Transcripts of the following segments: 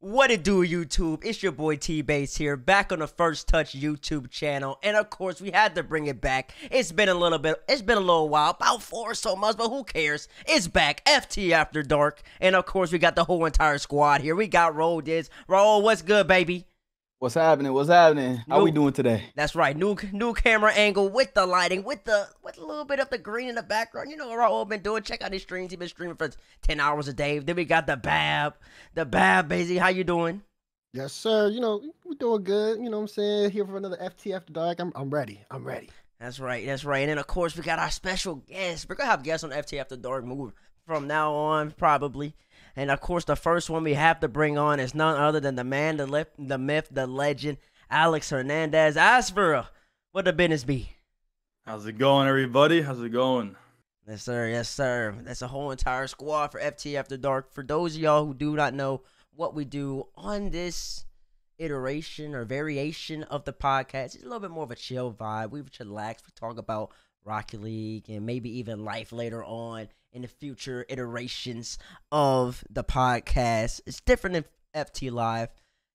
What it do, YouTube? It's your boy T-Base here, back on the First Touch YouTube channel. And of course, we had to bring it back. It's been a little while, about 4 or so months, but who cares? It's back, FT After Dark. And of course, we got the whole entire squad here. We got Roll Diz. Roll, what's good, baby? What's happening? What's happening? How we doing today? That's right. New camera angle with the lighting, with a little bit of the green in the background. You know what Raul been doing. Check out his streams. He been streaming for 10 hours a day. Then we got the Bab, Basie. How you doing? Yes, sir. You know, we're doing good. You know what I'm saying? Here for another FT After Dark. I'm ready. I'm ready. That's right. That's right. And then of course we got our special guest. We're gonna have guests on FT After Dark move from now on, probably. And of course, the first one we have to bring on is none other than the man, the myth, the legend, Alex Hernandez. Azfura, what the business be? How's it going, everybody? How's it going? Yes, sir. Yes, sir. That's a whole entire squad for FT After Dark. For those of y'all who do not know what we do on this iteration or variation of the podcast, it's a little bit more of a chill vibe. We chillax. We talk about Rocket League and maybe even life later on in the future iterations of the podcast. It's different than FT Live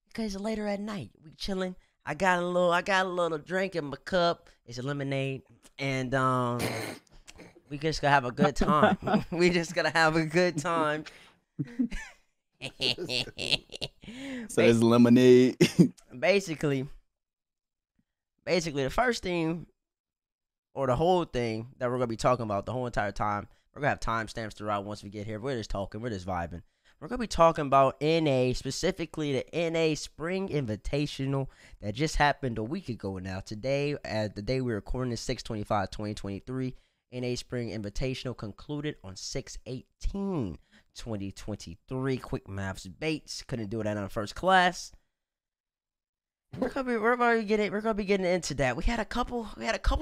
because later at night we chilling. I got a little drink in my cup. It's a lemonade, and we just gonna have a good time. We just gonna have a good time. So it's lemonade. Basically, the first thing or the whole thing that we're gonna be talking about the whole entire time, we're gonna have timestamps throughout. Once we get here, we're just talking, we're just vibing. We're going to be talking about NA, specifically the NA Spring Invitational that just happened a week ago now. Today, at the day we're recording is 6/25/2023. NA Spring Invitational concluded on 6/18/2023. Quick maths Bates. Couldn't do it out on first class. We're gonna be getting into that. We had a couple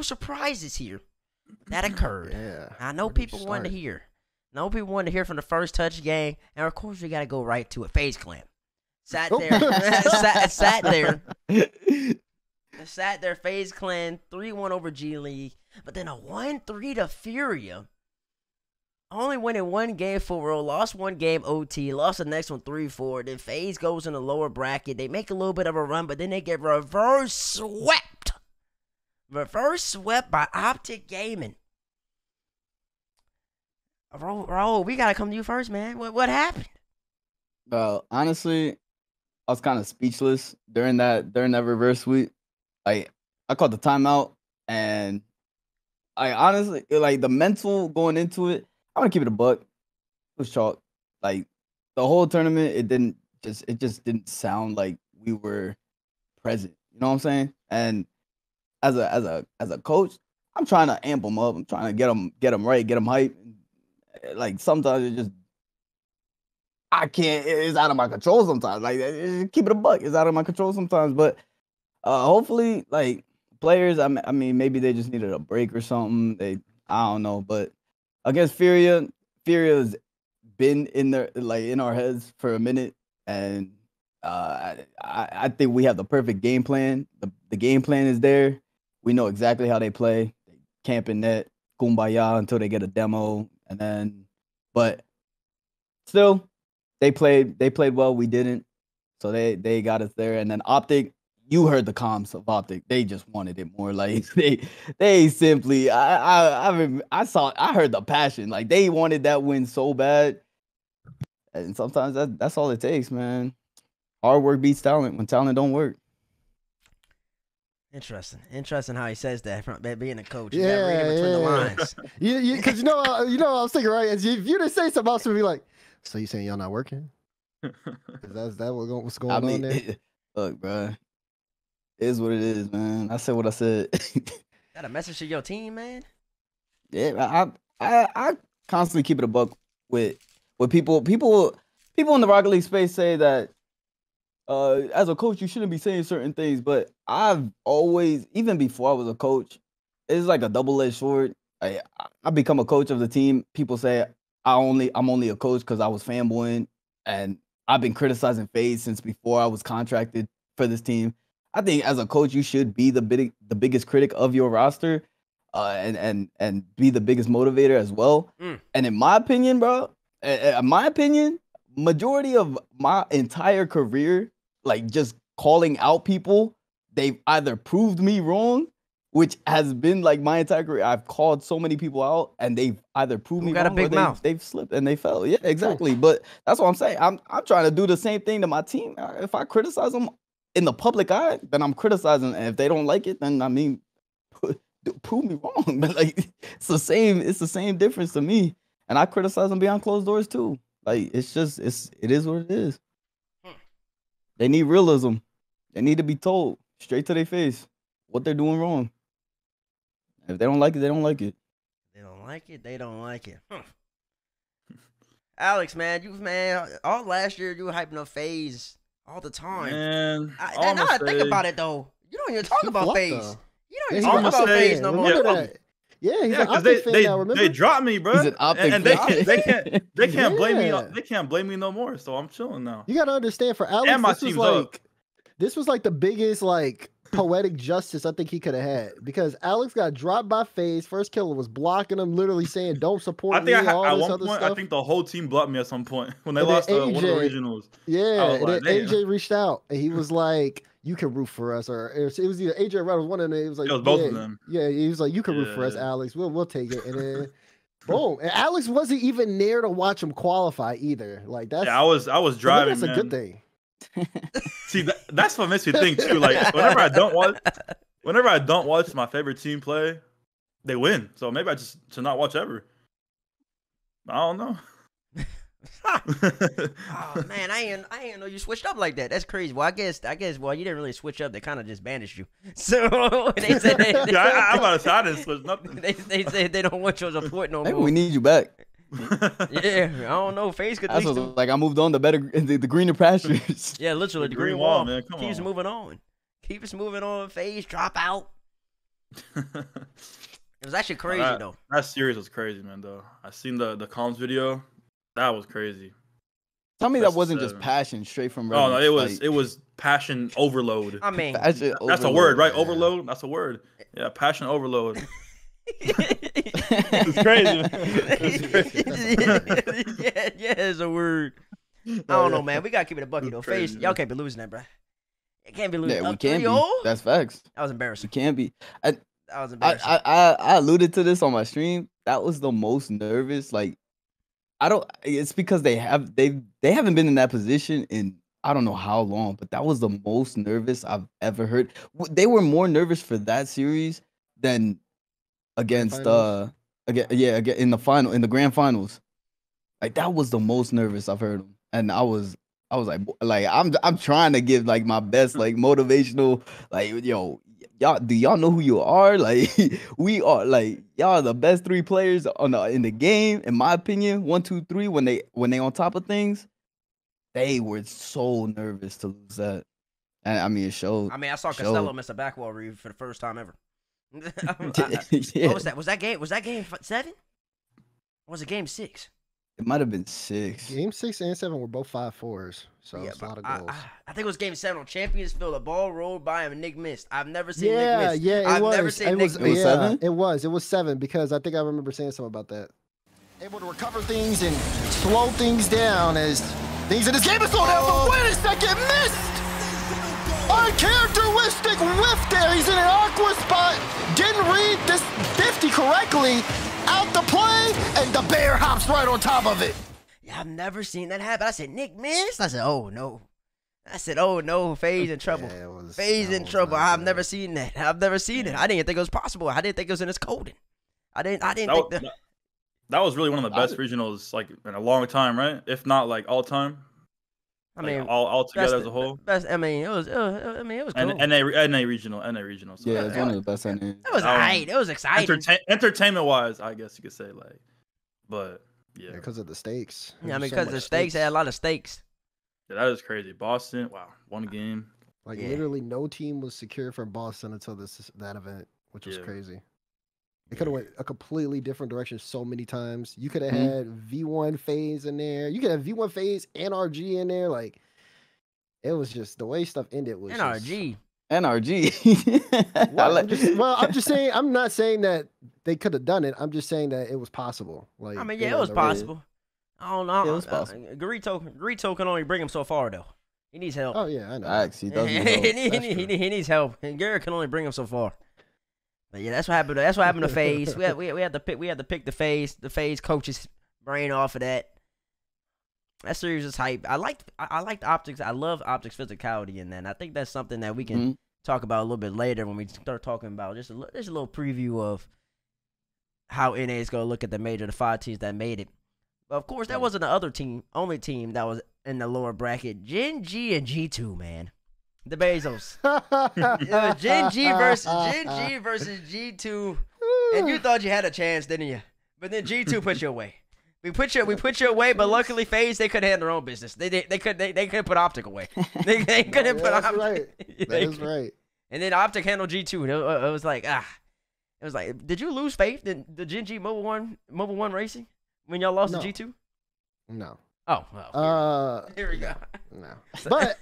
surprises here that occurred. Yeah. I know people wanted to hear. No people wanted to hear from the First Touch gang, and of course we gotta go right to it. FaZe Clan sat there. FaZe Clan 3-1 over G League, but then a 1-3 to Furia. Only winning one game for real, lost one game OT, lost the next one 3-4. Then FaZe goes in the lower bracket. They make a little bit of a run, but then they get reverse swept by OpTic Gaming. Raul, we gotta come to you first, man. What happened? Well, honestly, I was kind of speechless during that reverse sweep. I called the timeout, and I honestly the mental going into it. I want to keep it a buck. It was chalk. Like the whole tournament, it just didn't sound like we were present. You know what I'm saying? And as a coach, I'm trying to amp them up. I'm trying to get them right, get them hyped. Like sometimes it just it's out of my control sometimes. Like keep it a buck. It's out of my control sometimes. But hopefully like players, I mean maybe they just needed a break or something. I don't know. But against Furia's been in there in our heads for a minute, and I think we have the perfect game plan. The game plan is there. We know exactly how they play. They camp in net, kumbaya until they get a demo. And then, but still, they played well. We didn't, so they got us there. And then OpTic, you heard the comms of OpTic. They just wanted it more. Like they simply, I heard the passion. Like they wanted that win so bad. And sometimes that's all it takes, man. Hard work beats talent when talent don't work. Interesting how he says that from being a coach. Yeah, you reading between the lines. Because I was thinking, right? If you didn't say something, I was gonna be like, so you saying y'all not working? Is that what's going on there? Look, bro, it is what it is, man. I said what I said. Got a message to your team, man? Yeah, I constantly keep it a buck with people. People in the Rocket League space say that as a coach, you shouldn't be saying certain things, but I've always, even before I was a coach, it's like a double-edged sword. I become a coach of the team. People say I'm only a coach because I was fanboying, and I've been criticizing FaZe since before I was contracted for this team. I think as a coach, you should be the biggest critic of your roster, and be the biggest motivator as well. And in my opinion, bro, majority of my entire career, like just calling out people, they've either proved me wrong, which has been like my entire career. I've called so many people out, and they've either proved me got wrong a big or mouth. they've slipped and they fell. Yeah, exactly. But that's what I'm saying. I'm trying to do the same thing to my team. If I criticize them in the public eye, then I'm criticizing. And if they don't like it, then I mean, prove me wrong. But like, it's the same. It's the same difference to me. And I criticize them behind closed doors too. Like, it is what it is. They need realism. They need to be told straight to their face what they're doing wrong. If they don't like it, they don't like it. They don't like it. They don't like it. Alex, man, all last year you were hyping up FaZe all the time. Man, And now I think about it though. You don't even talk about FaZe. though. You don't even talk about FaZe no more. Yeah, he's an because OpTic fan now, remember? they dropped me, bro. He's an OpTic and they can't blame me. They can't blame me no more. So I'm chilling now. You gotta understand, for Alex, And my this was team's like up. this was like the biggest like poetic justice I think he could have had, because Alex got dropped by FaZe. First killer was blocking him, literally saying, "Don't support I think me." at all this one other point, stuff. I think the whole team blocked me at some point when they And then lost one of the AJ regionals. Yeah, and like, then damn. AJ reached out and he was like, "You can root for us," or it was either AJ or Red was one of them. It was like, It was both of them. Yeah, he was like, "You can root for us, Yeah. Alex. We'll take it." And then boom, and Alex wasn't even near to watch him qualify either. Like that's Yeah, I was for me, driving. that's a man. good thing. See, that's what makes me think too. Like whenever I don't watch my favorite team play, they win. So maybe I just should not watch ever. I don't know. Oh man, I ain't know you switched up like that. That's crazy. Well, I guess well, you didn't really switch up. They kind of just banished you. So they said Yeah, I'm about to say I didn't switch nothing. they said they don't want your support no Maybe more. we need you back. Yeah, I don't know. FaZe could at That's least what, like I moved on to the greener pastures. yeah, literally The the green green wall, wall, man, come keeps on. moving on. Keeps moving on. FaZe drop out. It was actually crazy though. That series was crazy, man. Though I seen the comms video, that was crazy. Tell me that wasn't just 7. passion straight from. Oh no, Reddit. it was passion overload. I mean, Passion That's a overload. word, right? yeah. Overload. That's a word. Yeah, passion overload. It's crazy, man. yeah, it's a word. I don't know, man. We gotta keep it a bucket though. It's FaZe, crazy, y'all man. can't be losing that, bro. It can't be losing. Yeah, we Up can be. 3-0? That's facts. That was We embarrassing. can be. That was embarrassing. I alluded to this on my stream. That was the most nervous. Like, I don't. It's because they haven't been in that position in I don't know how long, but that was the most nervous I've ever heard. They were more nervous for that series than against Finals? again in the grand finals. Like that was the most nervous I've heard them, and I was like I'm trying to give like my best like motivational like y'all do y'all know who you are? Like we are like y'all are the best 3 players in the game in my opinion. 1, 2, 3 when they on top of things. They were so nervous to lose that, and I mean it showed. I mean, I saw showed. Costello miss a backwall read for the first time ever. Yeah. What was that? Was that game 7? Or was it game 6? It might have been 6. Game 6 and 7 were both 5-4s, so Yeah, it's a lot of but goals. I think it was game 7 on Champions Field. The ball rolled by him and Nick missed. I've never seen Nick Yeah, miss. yeah, it I've was. never seen it Nick was, It was yeah, 7? It was 7 because I think I remember saying something about that. Able to recover things and slow things down as things in this game are slowed down. But wait a second, missed! Uncharacteristic whiff there. He's in an awkward spot. Didn't read this 50 correctly. Out the play, and the bear hops right on top of it. Yeah, I've never seen that happen. I said, Nick missed? I said, oh no. FaZe in trouble. Yeah, it was- FaZe that in was trouble. not I've good. never seen that. I've never seen it. I didn't even think it was possible. I didn't think it was in its coding. I didn't think that. That was really one of the best regionals like in a long time, right? If not like all time. I Like, mean, all together that's as a whole. Best, I mean, it was cool. And NA regional. So Yeah, it's one of the best NAs. It was alright. It was exciting. Entertainment wise, I guess you could say like, but yeah, Because of the stakes. Yeah, I mean, There's so because much the stakes had a lot of stakes. yeah, that is crazy. Boston, wow, one game. Like Yeah. literally no team was secure from Boston until that event, which was Yeah. crazy. It could have went a completely different direction so many times. You could have Mhm. had V1 FaZe in there. You could have V1 FaZe and RG in there. Like it was just the way stuff ended was NRG. NRG. I'm just saying. I'm not saying that they could have done it. I'm just saying that it was possible. Like I mean, they yeah, it were was in the race. possible. I don't know. Yeah, it was possible. Garito can only bring him so far though. He needs help. Oh yeah, I know. Actually, he does need help. he needs help, and Garrett can only bring him so far. But yeah, that's what happened. That's what happened to FaZe. We had to pick the FaZe coach's brain off of that. That series is hype. I liked OpTic. I love OpTic's physicality in that. And I think that's something that we can talk about a little bit later when we start talking about just a little preview of how NA is going to look at the major, the 5 teams that made it. But of course, that wasn't the only team that was in the lower bracket. Gen G and G2, man. The Bezos. Gen G versus G2. And you thought you had a chance, didn't you? But then G2 put you away. We put you away, but luckily FaZe, they couldn't handle their own business. They couldn't put OpTic away. They couldn't put OpTic. Right. That is right. And then OpTic handled G2. It was like, It was like, did you lose faith in the Gen G Mobile One Racing when y'all lost to G2? No. Oh, well. Here we go. No. But,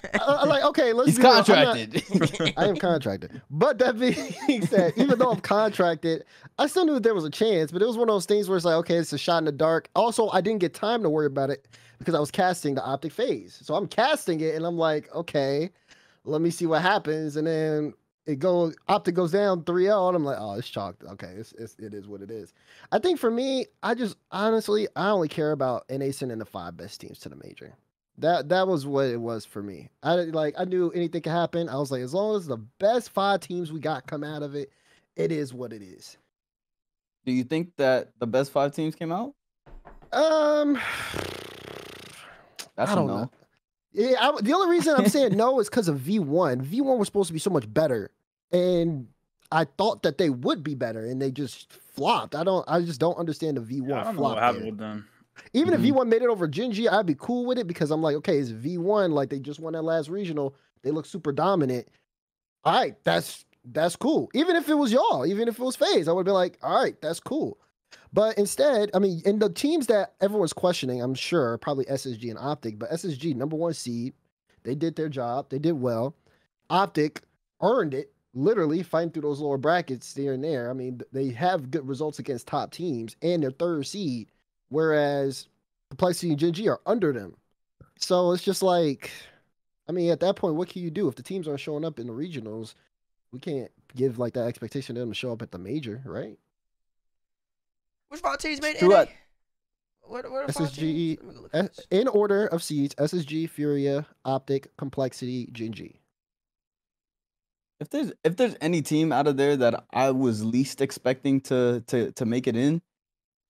like, okay, let's He's contracted. I am contracted. But that being said, even though I'm contracted, I still knew there was a chance, but it was one of those things where it's like, okay, it's a shot in the dark. Also, I didn't get time to worry about it because I was casting the OpTic FaZe. So I'm casting it, and I'm like, okay, let me see what happens. And then OpTic goes down 3-0, and I'm like, oh, it's chalked. Okay, it is what it is. I think for me, I only care about NA sending the 5 best teams to the major. That was what it was for me. I knew anything could happen. I was like, as long as the best 5 teams we got come out of it, it is what it is. Do you think that the best 5 teams came out? I don't know. Yeah, the only reason I'm saying no is because of V1. V1 was supposed to be so much better, and I thought that they would be better, and they just flopped. I just don't understand the V1 I don't know flop. what happened with them. Even if V1 made it over Gen G, I'd be cool with it because I'm like, okay, it's V1. Like, they just won that last regional. They look super dominant. All right, that's cool. Even if it was y'all, even if it was FaZe, I would be like, all right, that's cool. But instead, I mean, in the teams that everyone's questioning, I'm sure, probably SSG and OpTic, but SSG, number 1 seed, they did their job. They did well. OpTic earned it, literally fighting through those lower brackets here and there. I mean, they have good results against top teams, and they're 3rd seed, whereas Complexity and Gen G are under them. So it's just like, I mean, at that point, what can you do? If the teams aren't showing up in the regionals, we can't give like that expectation of them to show up at the major, right? Which 5 teams made NA? What are SSG, in order of seeds, SSG, Furia, OpTic, Complexity, Gen G. If there's any team out of there that I was least expecting to make it in,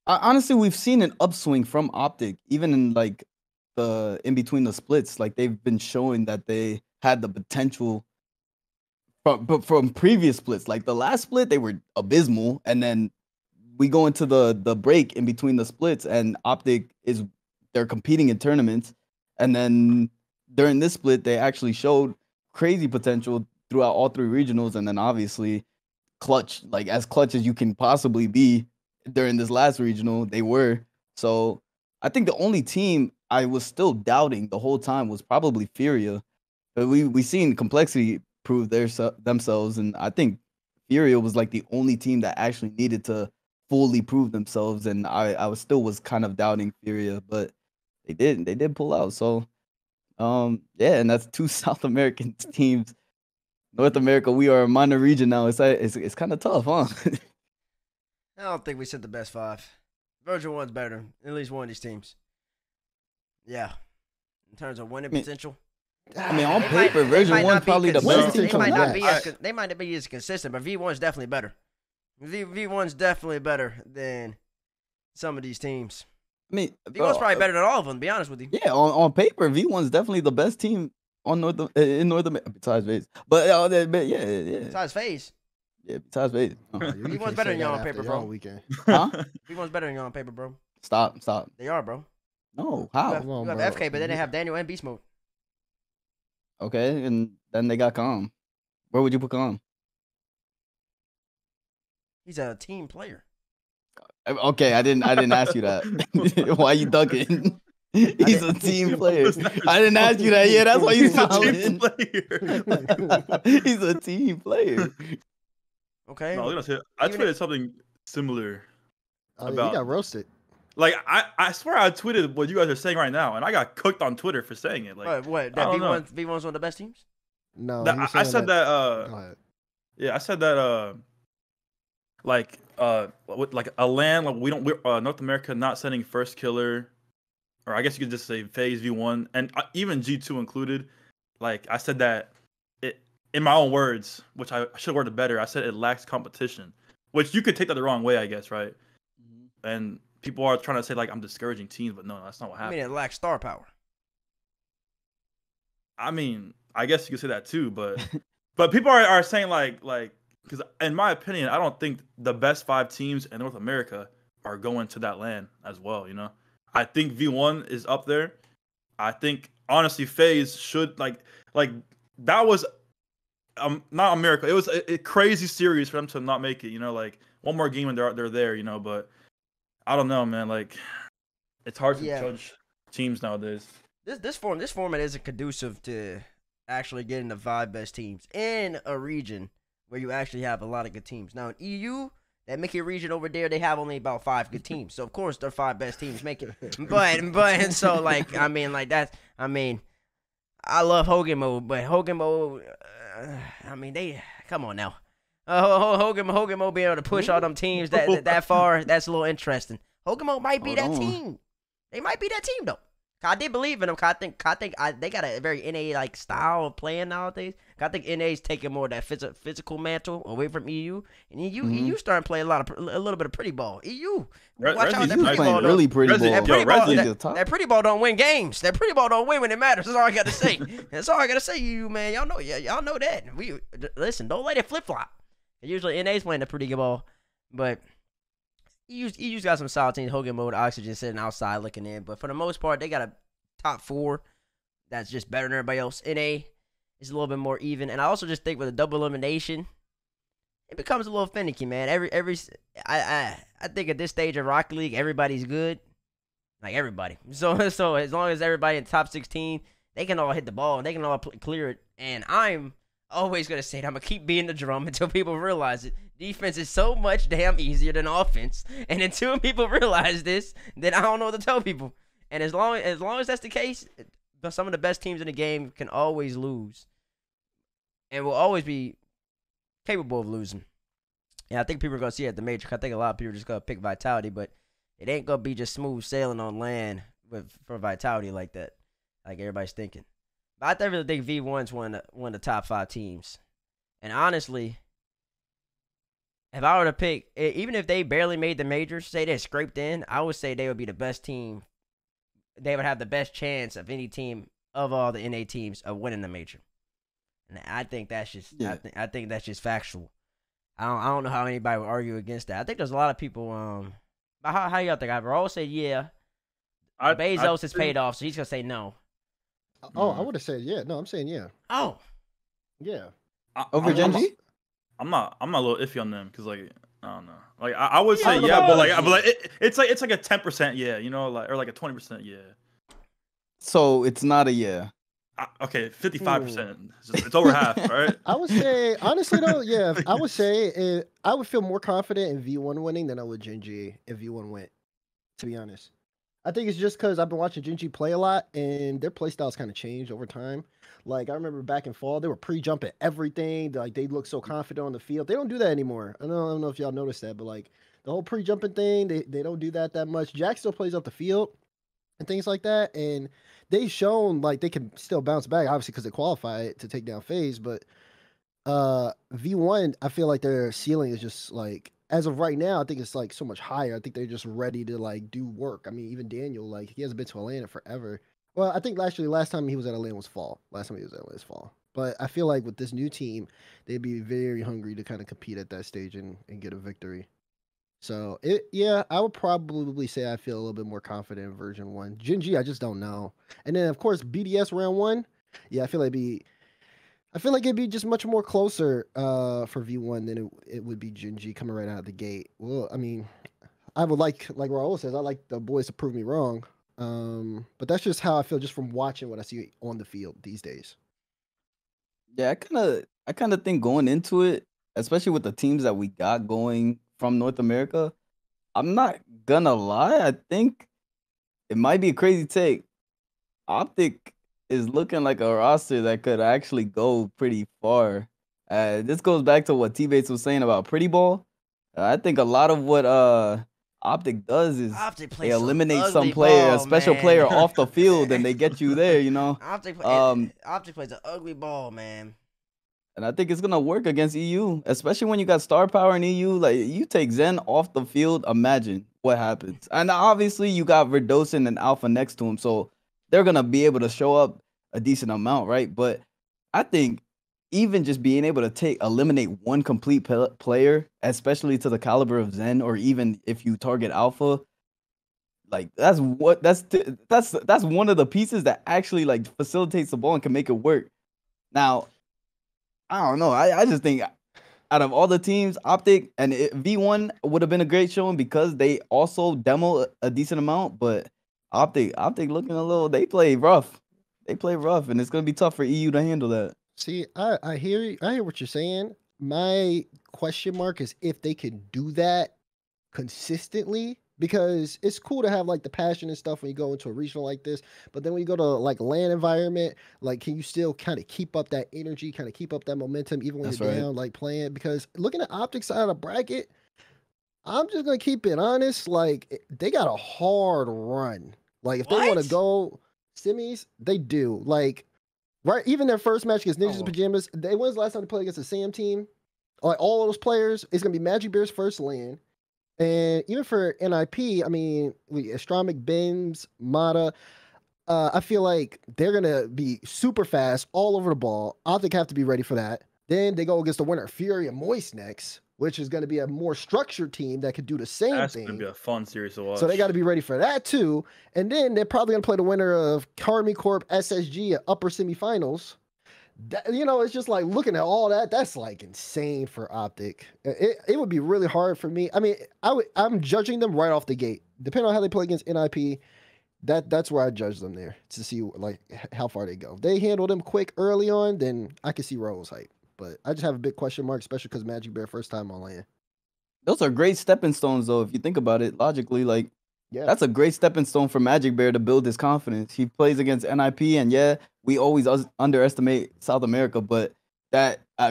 honestly, we've seen an upswing from OpTic, even in like the in between the splits. Like, they've been showing that they had the potential from previous splits. Like the last split, they were abysmal, and then we go into the break in between the splits, and OpTic they're competing in tournaments, and then during this split, they actually showed crazy potential throughout all 3 regionals, and then obviously clutch, like as clutch as you can possibly be during this last regional, they were. So I think the only team I was still doubting the whole time was probably Furia, but we seen Complexity prove themselves, and I think Furia was like the only team that actually needed to fully prove themselves, and I was kind of doubting Furia, but they did pull out. So yeah, and that's 2 South American teams. North America, we are a minor region now. It's kind of tough, huh? I don't think we sent the best 5. Virgin 1's better than at least one of these teams. Yeah, in terms of winning potential. I mean, on paper, Virgin 1's probably the best team. They might not be as consistent, but V1's definitely better. V1's definitely better than some of these teams. I mean, V1's probably better than all of them, to be honest with you. Yeah, on paper, V1's definitely the best team in North America, besides FaZe. But yeah. Besides FaZe. Yeah, besides FaZe. V1's better than y'all on paper, bro. Huh? V1's better than y'all on paper, bro. Stop. They are, bro. No, how? You have FK, but then they have Daniel and Beast Mode. Okay, and then they got Calm. Where would you put Calm? He's a team player. Okay, I didn't ask you that. Why you ducking? He's a team player. I didn't ask you that. Yeah, that's why you smiling. He's a team player. Okay. No, I tweeted something similar. Oh, yeah, you got roasted. Like I swear I tweeted what you guys are saying right now, and I got cooked on Twitter for saying it. Like what? I That don't know. V1's one of the best teams? No, That, he was I saying said that. Go ahead. Yeah, I said that. Like with like a land like we're North America not sending first killer, or I guess you could just say FaZe V1 and even G2 included. Like I said that it in my own words, which I should have worded better. I said it lacks competition, which you could take that the wrong way, I guess, right? Mm-hmm. And people are trying to say like I'm discouraging teams, but no, that's not what happened. I mean, it lacks star power. I mean, I guess you could say that too, but people are saying like because in my opinion, I don't think the best 5 teams in North America are going to that land as well. You know, I think V1 is up there. I think honestly, FaZe should like that was not America. It was a crazy series for them to not make it. You know, like one more game and they're there. You know, but I don't know, man. Like it's hard to judge teams nowadays. This format isn't conducive to actually getting the 5 best teams in a region where you actually have a lot of good teams. Now in EU, that Mickey region over there, they have only about 5 good teams. So of course their 5 best teams make it. But so like I mean like that. I mean, I love Hogan mode, but Hogan mode. I mean they come on now. Hogan mode being able to push all them teams that far. That's a little interesting. Hogan mode might be that team. They might be that team though. I did believe in them. I think they got a very NA like style of playing nowadays. I think NA's taking more of that physical mantle away from EU, and EU starting to play a little bit of pretty ball. EU, watch out, that pretty ball really pretty ball. That pretty ball don't win games. That pretty ball don't win when it matters. That's all I got to say. That's all I got to say, EU man. Y'all know that. We listen. Don't let it flip flop. Usually NA's playing the pretty good ball, but EU's got some solid teams. Hogan mode, Oxygen sitting outside looking in, but for the most part, they got a top 4 that's just better than everybody else. NA is a little bit more even, and I also just think with a double elimination, it becomes a little finicky, man. I think at this stage of Rocket League, everybody's good, like everybody. So as long as everybody in the top 16, they can all hit the ball and they can all clear it. And I'm always gonna say it. I'm gonna keep beating the drum until people realize it. Defense is so much damn easier than offense, and until people realize this, then I don't know what to tell people. And as long as that's the case, some of the best teams in the game can always lose, and will always be capable of losing. And I think people are gonna see it at the major. I think a lot of people are just gonna pick Vitality, but it ain't gonna be just smooth sailing on land for Vitality like that, like everybody's thinking. But I really think V1's one of the top 5 teams, and honestly, if I were to pick, even if they barely made the majors, say they scraped in, I would say they would be the best team. They would have the best chance of any team of all the NA teams of winning the major. And I think that's just, I think that's just factual. I don't know how anybody would argue against that. I think there's a lot of people. How y'all think? I always say yeah. Bezos is paid off, so he's gonna say no. Oh, I would have said yeah. No, I'm saying yeah. Oh, yeah. Over Genji? I'm not a little iffy on them because like I don't know. Like I would say yeah, but it's like a 10% yeah, you know, like or like a 20% yeah. So it's not a yeah. Okay, 55%. It's over half, right? I would say honestly though, yeah. I would say I would feel more confident in V1 winning than I would Genji if V1 went. To be honest, I think it's just because I've been watching Genji play a lot, and their play styles kind of changed over time. Like I remember back in fall, they were pre-jumping everything. Like they looked so confident on the field. They don't do that anymore. I don't know if y'all noticed that, but like the whole pre-jumping thing, they don't do that much. Jack still plays up the field and things like that, and they've shown like they can still bounce back, obviously because they qualified to take down FaZe. But V1, I feel like their ceiling is just like, as of right now, I think it's like so much higher. I think they're just ready to like do work. I mean, even Daniel, like he hasn't been to Atlanta forever. Well, I think last time he was at Atlanta was fall. Last time he was at Atlanta was fall. But I feel like with this new team, they'd be very hungry to kind of compete at that stage and get a victory. So I would probably say I feel a little bit more confident in version 1. Genji, I just don't know. And then of course BDS round 1. Yeah, I feel like it'd be just much more closer for V1 than it would be Genji coming right out of the gate. Well, I mean, I would like Raul says, I like the boys to prove me wrong. But that's just how I feel just from watching what I see on the field these days. Yeah, I kind of think going into it, especially with the teams that we got going from North America, I'm not gonna lie. I think it might be a crazy take. OpTic is looking like a roster that could actually go pretty far. This goes back to what T-Bates was saying about Pretty Ball. I think a lot of what OpTic does is OpTic they plays some eliminate some ugly player, a ball, special man. player off the field, and they get you there. You know, OpTic plays an ugly ball, man. and I think it's gonna work against EU, especially when you got star power in EU. Like you take Zen off the field, imagine what happens. And obviously you got Verdoshin and Alpha next to him, so they're gonna be able to show up a decent amount, right? But I think even just being able to eliminate one complete player, especially to the caliber of Zen, or even if you target Alpha, like that's one of the pieces that actually like facilitates the ball and can make it work. Now, I don't know. I just think out of all the teams, OpTic and V1 would have been a great showing because they also demo a decent amount, but OpTic looking a little. They play rough. And it's gonna be tough for EU to handle that. See, I hear what you're saying. My question mark is if they can do that consistently, because it's cool to have like the passion and stuff when you go into a regional like this, but then when you go to like LAN environment, like can you still kind of keep up that energy, kind of keep up that momentum even when you're down, like playing? Because looking at OpTic side of the bracket, I'm just gonna keep it honest, like they got a hard run. Like if they want to go semis, they do. Like right, even their first match against Ninjas Pajamas, when's the last time they played against the SAM team? Like all those players, it's gonna be Magic Bear's first LAN. And even for NIP, I mean, Astronomic, Bims, Mata, I feel like they're going to be super fast all over the ball. OpTic have to be ready for that. Then they go against the winner, Fury and Moist next, which is going to be a more structured team that could do the same thing. That's going to be a fun series to watch. So they got to be ready for that too. And then they're probably going to play the winner of Karmi Corp SSG at upper semifinals. That, you know, it's just like looking at all that. That's like insane for OpTic. It would be really hard for me. I mean, I'm judging them right off the gate. Depending on how they play against NIP, that's where I judge them there to see like how far they go. If they handle them quick early on, then I can see Rose hype. But I just have a big question mark, especially because Magic Bear first time on LAN. Those are great stepping stones, though. If you think about it logically, like. Yeah. That's a great stepping stone for Magic Bear to build his confidence. He plays against NIP, and yeah, we always underestimate South America, but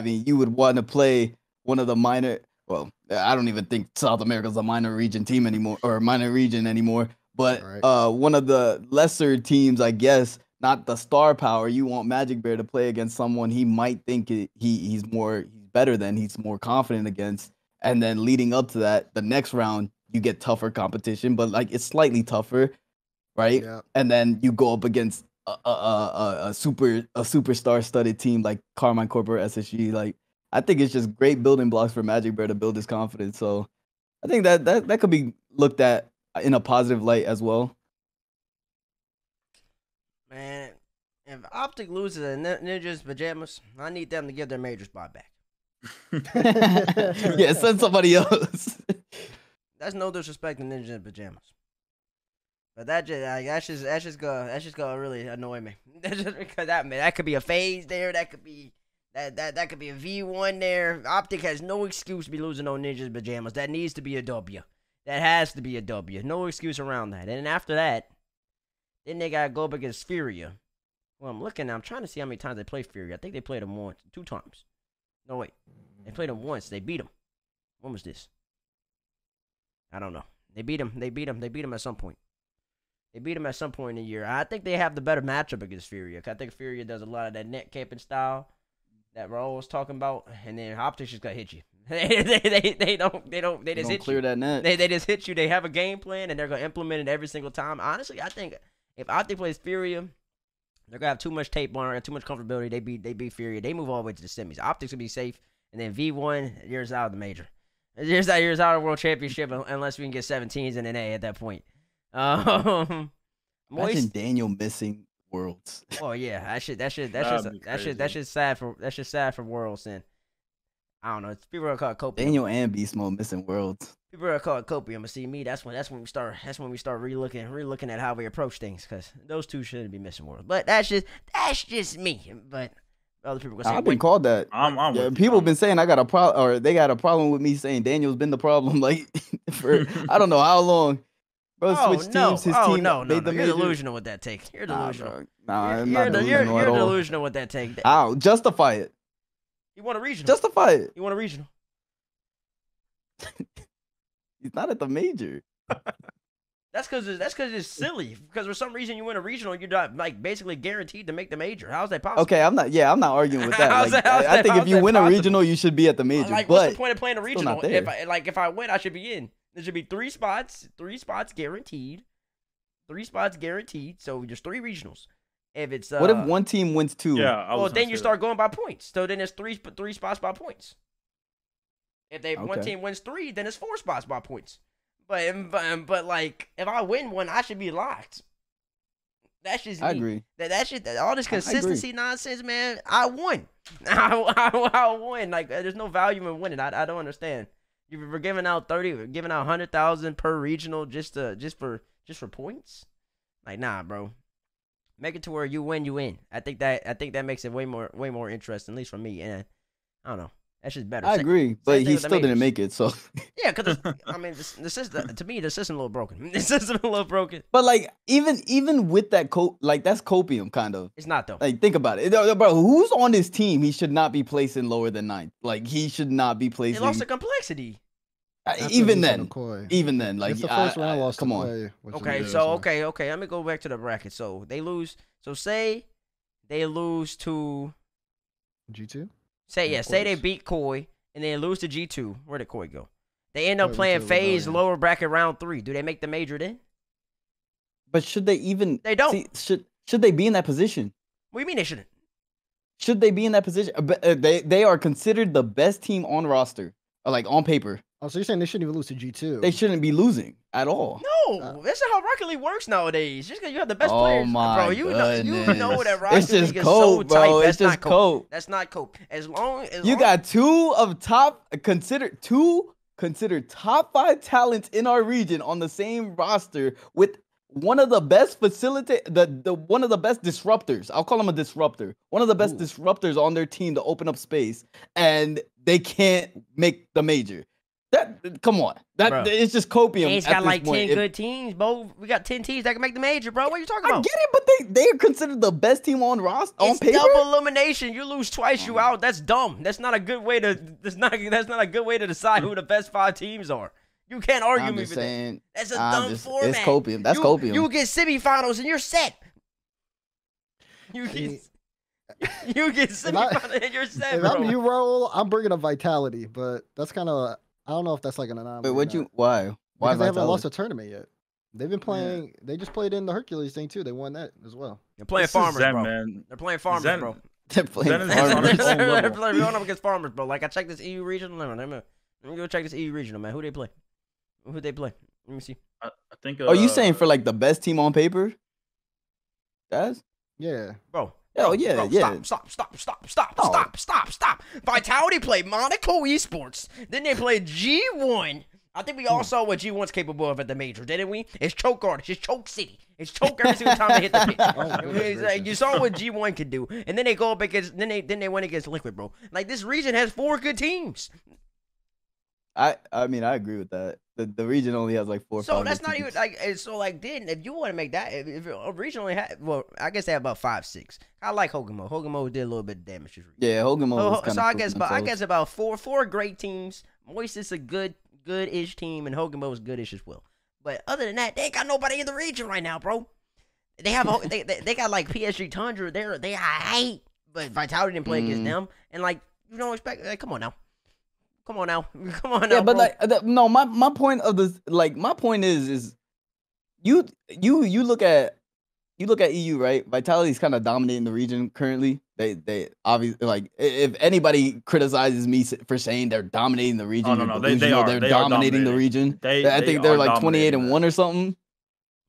you would want to play one of the minor. Well, I don't even think South America's a minor region team anymore, or minor region anymore. But one of the lesser teams, I guess, not the star power. You want Magic Bear to play against someone he might think he's better than, he's more confident against, and then leading up to that, the next round. You get tougher competition, but like it's slightly tougher, right? Yeah. And then you go up against a superstar studded team like Carmine Corporate SSG. Like I think it's just great building blocks for Magic Bear to build his confidence. So I think that could be looked at in a positive light as well. Man, if OpTic loses to Ninjas Pajamas, I need them to give their major spot back. Yeah, send somebody else. That's no disrespect to Ninjas in Pajamas, but that's just gonna really annoy me. That's just because that could be a FaZe there. That could be that could be a V1 there. OpTic has no excuse to be losing on Ninjas Pajamas. That needs to be a W. That has to be a W. No excuse around that. And then after that, then they gotta go up against Furia. Well, I'm looking. I'm trying to see how many times they played Furia. I think they played them two times. No wait, they played them once. They beat them. When was this? I don't know. They beat him at some point. They beat him at some point in the year. I think they have the better matchup against Furia. I think Furia does a lot of that net camping style that Raul was talking about, and then OpTic just gonna hit you. They just hit clear you. That net. They just hit you. They have a game plan and they're gonna implement it every single time. Honestly, I think if OpTic plays Furia, they're gonna have too much tape on it, too much comfortability. They beat Furia. They move all the way to the semis. OpTic's gonna be safe, and then V1 years out of the major. Years out of the World Championship unless we can get 17s in NA at that point. Imagine Daniel missing Worlds. Oh yeah, that's just sad for Worlds. And I don't know. People are called copium. Daniel and Beast Mode missing Worlds. People are called copium. But see me, that's when we start relooking at how we approach things, because those two shouldn't be missing Worlds. But that's just me. But Other people gonna say I've been win. called that. I'm Yeah, with you. people been saying I got a problem, or they got a problem with me saying Daniel's been the problem. Like for I don't know how long. Bro Oh switched no! teams. His Oh team no! made the You're major. delusional with that take. You're Nah, delusional. bro. Nah, I'm You're not delusional at all. delusional with that take. How? Justify it. You want a regional? Justify it. You want a regional? He's not at the major. That's because it's silly. Because for some reason you win a regional, you're not like basically guaranteed to make the major. How's that possible? Okay, I'm not arguing with that. How's Like, that- I think if how's you that win a possible? regional, you should be at the major. Like, but what's the point of playing a still regional? not there. If I win, I should be in. There should be 3 spots guaranteed. 3 spots guaranteed. So just 3 regionals. If it's what if one team wins 2? Yeah, I well, was then gonna you say start going by points. So then it's three spots by points. If one Okay. team wins 3, then it's 4 spots by points. But like if I win one, I should be locked. That's just me. I agree. That shit. All this agree. consistency nonsense, man. I won. I won. Like there's no value in winning. I don't understand. You're giving out 100,000 per regional just for points. Like nah, bro. Make it to where you win. I think that makes it way more interesting, at least for me. And I don't know. That's just better. I agree, but thing he with the still didn't majors. make it. So, Yeah, because I mean, the system to me, the system a little broken. The system a little broken. but like even with that like that's copium kind of. It's not though. Like think about it, bro. Who's on this team? He should not be placing lower than 9th. Like he should not be It placing. lost the complexity. After Even losing then, to Koi. even then, like If the first round lost come to on. Koi, which Okay, is- so okay. Let me go back to the bracket. So they lose. So say they lose to G2. say Yeah, of say they course. beat Koi and they lose to G2. Where did Koi go? They end up Koi playing went to FaZe Rebellion. lower bracket round 3. Do they make the major then? But should they even? They don't. See, should they be in that position? What do you mean they shouldn't? Should they be in that position? They are considered the best team on roster, like on paper. Oh, so you're saying they shouldn't even lose to G2? They shouldn't be losing at all. No, that's not how Rocket League works nowadays. Just because you have the best Oh players, my bro. You know that goodness. Rocket It's just League is cope, so bro. tight. It's That's just not cope. cope. That's not cope. As long as You got two considered top 5 talents in our region on the same roster with one of the best one of the best disruptors. I'll call him a disruptor. One of the best disruptors on their team to open up space, and they can't make the major. Come on. Bro. It's just copium. He's at got this like point. 10 good teams, bro. We got 10 teams that can make the major, bro. What are you talking I about? get it, but they are considered the best team on roster on It's paper. double elimination. You lose twice, you out. That's dumb. That's not a good way to. That's not a good way to decide who the best 5 teams are. You can't argue I'm me just with that. saying. That's a dumb format. It's copium. That's copium. You get semifinals and you're set. You get semifinals and you're set, If bro. I'm you, roll, I'm bringing up Vitality, but that's kind of I don't know if that's like an anomaly. Wait, or not. why? Why Because they haven't Vitality? lost a tournament yet. They've been playing. They just played in the Hercules thing too. They won that as well. They're playing This is farmers, Zen, bro. man. They're playing farmers, Zen- bro. They're playing Zen is farmers. on his own They're level. going up against farmers, bro. Like I checked this EU regional. Let me go check this EU regional, man. Who they play? Who they play? Let me see. I think. Are you saying for like the best team on paper? Guys? Yeah. Bro. Oh, bro, yeah, bro, yeah. Stop. Vitality played Monaco Esports. Then they played G1. I think we all saw what G1's capable of at the major, didn't we? It's choke artist. It's choke city. It's choke every single time they hit the pitch. It's like, you saw what G1 could do. And then they go up against, then they went against Liquid, bro. Like this region has 4 good teams. I mean, I agree with that. The region only has like 4 or 5 So that's good not teams. even like so. Like then, if you want to make that, if it originally had, well, I guess they had about 5, 6. I like Hogamo. Hogamo did a little bit of damage this region. Yeah, Hogamo was kind So of I guess about four great teams. Moist is a good-ish team, and Hogamo is good-ish as well. But other than that, they ain't got nobody in the region right now, bro. They have they got like PSG Tundra. They hate, but Vitality didn't play against them, and like you don't expect. Like, come on now. Yeah, but bro. no, my point of this, like my point is you look at EU, right? Vitality's kind of dominating the region currently. They obviously, like, if anybody criticizes me for saying they're dominating the region, no, you're they are. They're They are dominating the dominating. region. I think they're like 28-1 or something,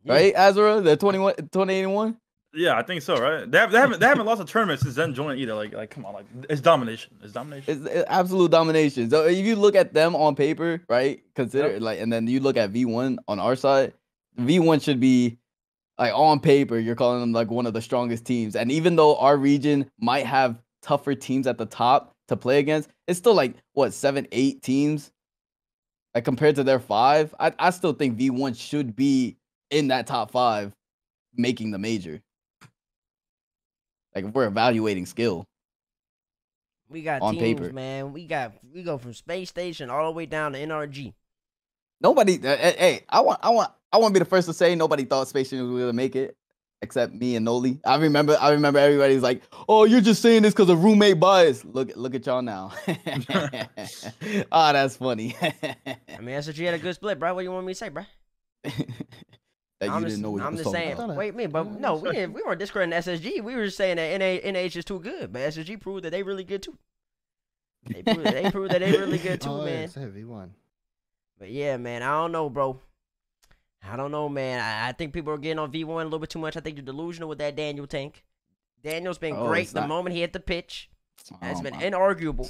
right? Azfura, they're 28-1. Yeah, I think so, right? They haven't lost a tournament since Zen joined either. Like, come on, like it's domination. It's domination. It's absolute domination. So if you look at them on paper, right? Consider like, and then you look at V1 on our side. V1 should be like on paper. You're calling them like one of the strongest teams. And even though our region might have tougher teams at the top to play against. It's still like what 7, 8 teams. Like compared to their 5, I still think V1 should be in that top 5, making the major. Like if we're evaluating skill. We got on teams, paper. man. We go from Space Station all the way down to NRG. Nobody. Hey, I want to be the first to say nobody thought Space Jam was gonna make it, except me and Noli. I remember everybody's like, "Oh, you're just saying this because of roommate bias." Look at y'all now. Oh, that's funny. I mean, SSG had a good split, bro. What do you want me to say, bro? That you didn't know what you I'm was just talking saying. about. Wait, but no, we weren't discrediting SSG. We were just saying that NA is just too good, but SSG proved that they really good too. They proved that they really good too, Oh, man. yeah, it's a heavy one. But yeah, man, I don't know, bro. I don't know, man. I think people are getting on V1 a little bit too much. I think you're delusional with that Daniel tank. Daniel's been great the moment he hit the pitch. It's been inarguable.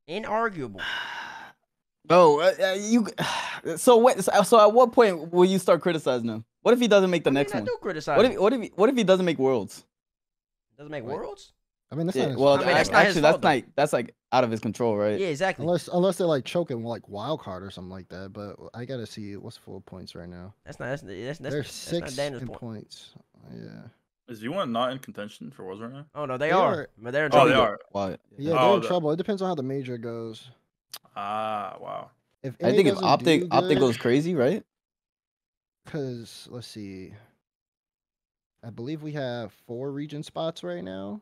Inarguable. Bro, so at what point will you start criticizing him? What if he doesn't make the next one? I do criticize. What if he doesn't make Worlds? Doesn't make Worlds? I mean, that's Yeah, not his well, fault. I mean, that's not his fault, though. that's like out of his control, right? Yeah, exactly. Unless they're like choking like wild card or something like that. But I gotta see what's full points right now. They're They're 6 Daniel's in point. points. Yeah. Is V1 not in contention for Worlds right now? Oh no, they They are. are. But they're in Oh, trouble. they are. Well, Yeah, Oh, they're in the- trouble. It depends on how the major goes. Ah, wow. If I think if OpTic goes crazy, right? because let's see, I believe we have 4 region spots right now,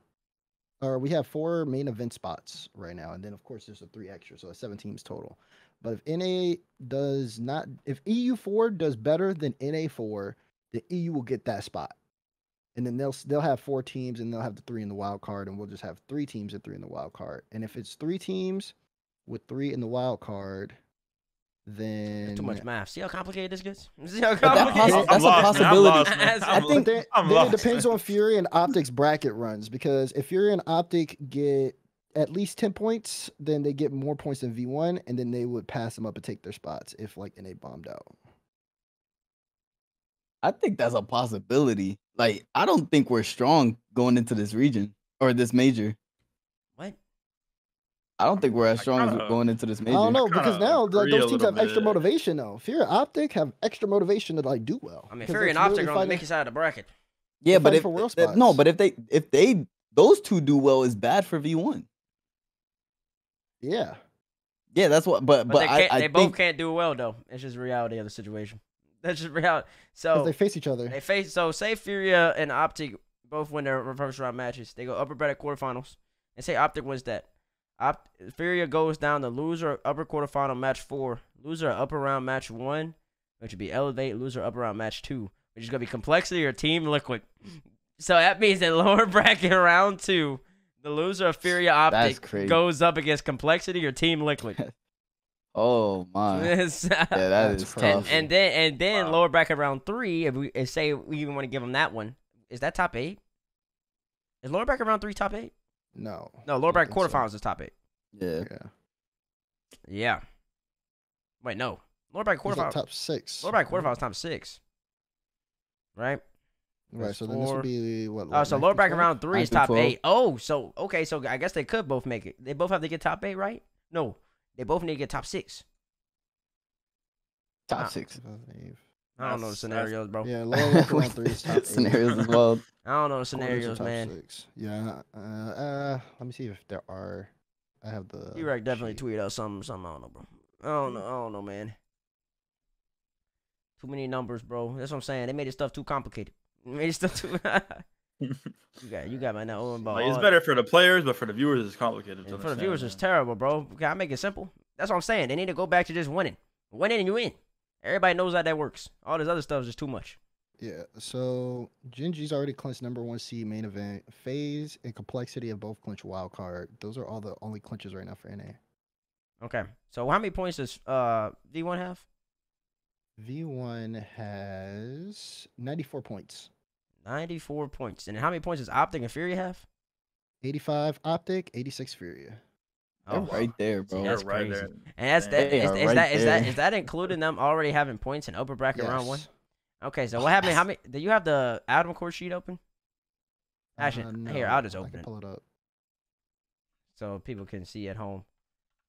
or we have 4 main event spots right now, and then of course there's the 3 extra, so it's 7 teams total. But if NA does not, if EU4 does better than NA4, the EU will get that spot, and then they'll have 4 teams, and they'll have the 3 in the wild card, and we'll just have 3 teams and 3 in the wild card. And if it's 3 teams with 3 in the wild card, then Too much math. See how complicated this gets? See how But complicated? that's a possibility. I But then I'm it lost. depends on Fury and OpTic's bracket runs, because if Fury and OpTic get at least 10 points, then they get more points than V1, and then they would pass them up and take their spots if like NA bombed out. I think that's a possibility. Like, I don't think we're strong going into this region or this major. What? I don't think we're as I strong as kinda- going into this I major. don't know, kinda because now like, agree a those teams little have extra bit. motivation though. Fury and OpTic have extra motivation to like do well. I mean, because Fury and they're OpTic literally are on the fighting- Mickey side of the bracket. Yeah, they're but fighting if for world no, spots. but if they those two do well, is bad for V1. Yeah. Yeah, that's what. But But they I both think can't do well though. It's just reality of the situation. That's just reality. Because So they face each other. they face. So say Furia and OpTic both win their first round matches. They go upper bracket quarterfinals, and say OpTic wins that. Furia goes down the loser upper quarterfinal match 4, loser upper round match 1, which would be Elevate, loser upper round match 2, which is gonna be Complexity or Team Liquid. So that means that lower bracket round 2, the loser of Furia That's OpTic crazy. goes up against Complexity or Team Liquid. oh my, yeah, Yes. that That's is crazy. tough. and then Wow. lower bracket round 3, if say we even want to give them that one, is that top 8? Is lower bracket round 3 top 8? No. No, lower I bracket think so. quarterfinals is top 8. Yeah, Yeah. Yeah. Wait, no. Lower bracket It's like quarterfinals. top 6. Lower bracket quarterfinals top 6. Right? Right, That's so then this 4. would be what? Oh, so lower bracket 9-12? round 3 is 9 top through 12. 8. Oh, so okay, so I guess they could both make it. They both have to get top 8, right? No. They both need to get top 6. top Ah. 6 I don't know the scenarios, bro. Yeah, lower bracket round 3 is top 8. scenarios as well. I don't know the Quarters are scenarios, top man. 6. Yeah. Let me see if there are. I have the. T-Rex definitely sheet. tweeted out something. I don't know, bro. I don't know, man. Too many numbers, bro. That's what I'm saying. They made this stuff too complicated. They made it stuff too. you got my now about Like, it's all- better for the players, but for the viewers, it's complicated. And To for the viewers, it's understand, terrible, bro. Can I make it simple? That's what I'm saying. They need to go back to just winning. Winning and you win. Everybody knows how that works. All this other stuff is just too much. Yeah. So Genji's already clinched #1 seed main event. FaZe and Complexity have both clinched wild card. Those are all the only clinches right now for NA. Okay. So how many points does V1 have? V1 has 94 points. 94 points. And how many points does OpTic and Fury have? 85 OpTic, 86 Furia. They're right there, bro. See, They're that's right crazy. there. And that's that. They Is, are is right that is that there. is that including them already having points in upper bracket round 1? Yes. Okay. So what happened? How many? Do you have the Adam court sheet open? Actually, No, here I'll just I open can it. pull it up. so people can see at home.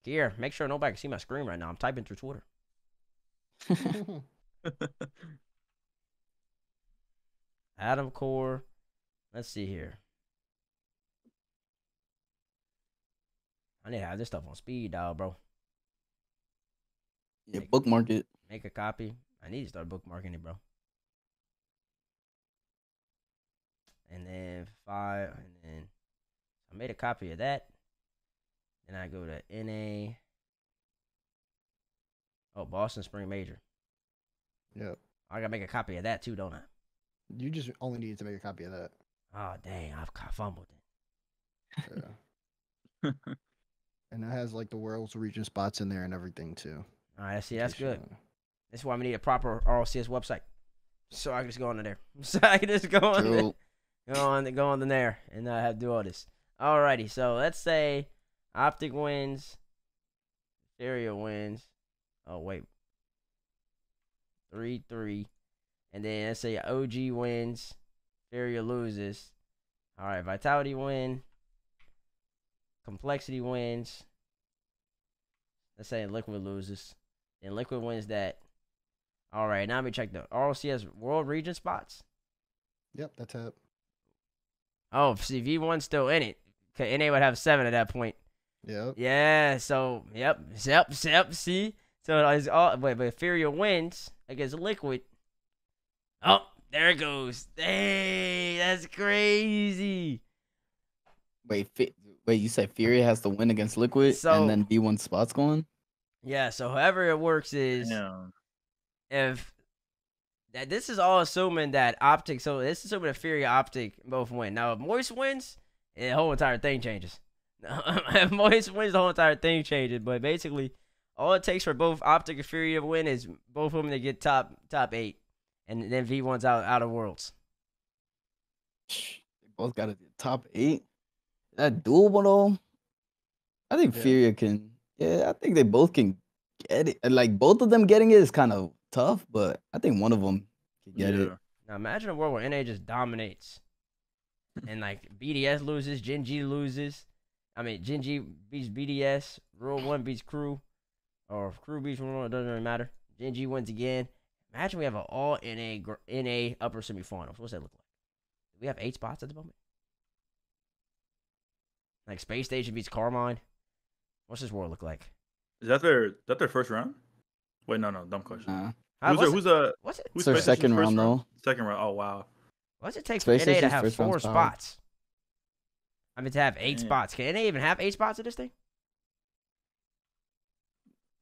Here, make sure nobody can see my screen right now. I'm typing through Twitter. Adam Core. Let's see here. I need to have this stuff on speed dial, bro. Yeah, bookmark it. Make a copy. I need to start bookmarking it, bro. And then 5, and then I made a copy of that. Then I go to NA. Oh, Boston Spring Major. Yep. I gotta make a copy of that too, don't I? You just only needed to make a copy of that. Oh dang, I've fumbled it. Yeah. And it has like the world's region spots in there and everything too. All right, see, that's good. That's why we need a proper RLCS website, so I can just go on there. So I can just go on there, go on there, and not have to do all this. Alrighty, so let's say OpTic wins, Stereo wins. Oh wait, 3-3, and then let's say OG wins, Stereo loses. All right, Vitality win, Complexity wins. Let's say Liquid loses, then Liquid wins that. All right, now let me check the RLCS World Region spots. Yep, that's it. Oh, see, V1's still in it. NA would have 7 at that point. Yep. Yeah, so, yep, see? So, it's all, wait, but Furia wins against Liquid. Oh, there it goes. Hey, that's crazy. Wait, you said Fury has to win against Liquid, So- and then V1 spots going? Yeah, so however it works is if that this is all assuming that OpTic, so this is assuming that Fury and OpTic both win. Now, if Moist wins, the whole entire thing changes. If Moist wins, the whole entire thing changes. But basically, all it takes for both OpTic and Fury to win is both of them to get top 8, and then V1's out of Worlds. They both got to be top 8. Is that doable though? I think Yeah. Furia can. Yeah, I think they both can get it. Like both of them getting it is kind of tough, but I think one of them can get it. Now imagine a world where NA just dominates, and like BDS loses, Gen G loses. I mean, Gen G beats BDS, Rule 1 beats Crew, or Crew beats Rule 1. It doesn't really matter. Gen G wins again. Imagine we have an all NA upper semifinals. What's that look like? Do we have 8 spots at the moment? Like Space Station beats Carmine. What's this world look like? Is that their first round? Wait, no, dumb question. Nah. Who's It's their Space second Station's round first though. Second round. Oh wow. What's it take Space for NA to Station's have first 4 round's power. spots? I mean, to have 8 Damn. spots. Can NA even have 8 spots at this thing?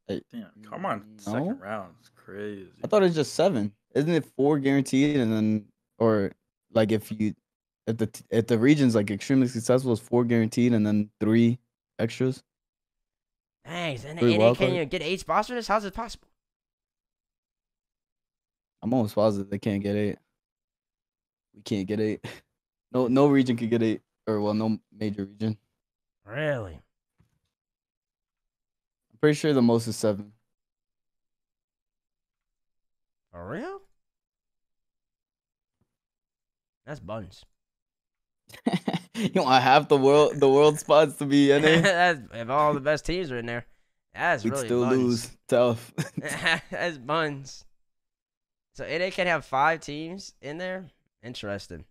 Damn, come on, No? second round. It's crazy. I thought it was just 7. Isn't it 4 guaranteed, and then or like if the region's like extremely successful, it's 4 guaranteed, and then 3 extras. Dang, so Three NA wild can't card? even get 8 spots for this? How's it possible? I'm almost positive they can't get 8. We can't get 8. No region could get 8, or well, no major region. Really? I'm pretty sure the most is 7. For real? That's buns. You want half the world spots to be NA? That's, if all the best teams are in there, that's We'd really still buns. lose. Tough. That's buns. So NA can have 5 teams in there? Interesting.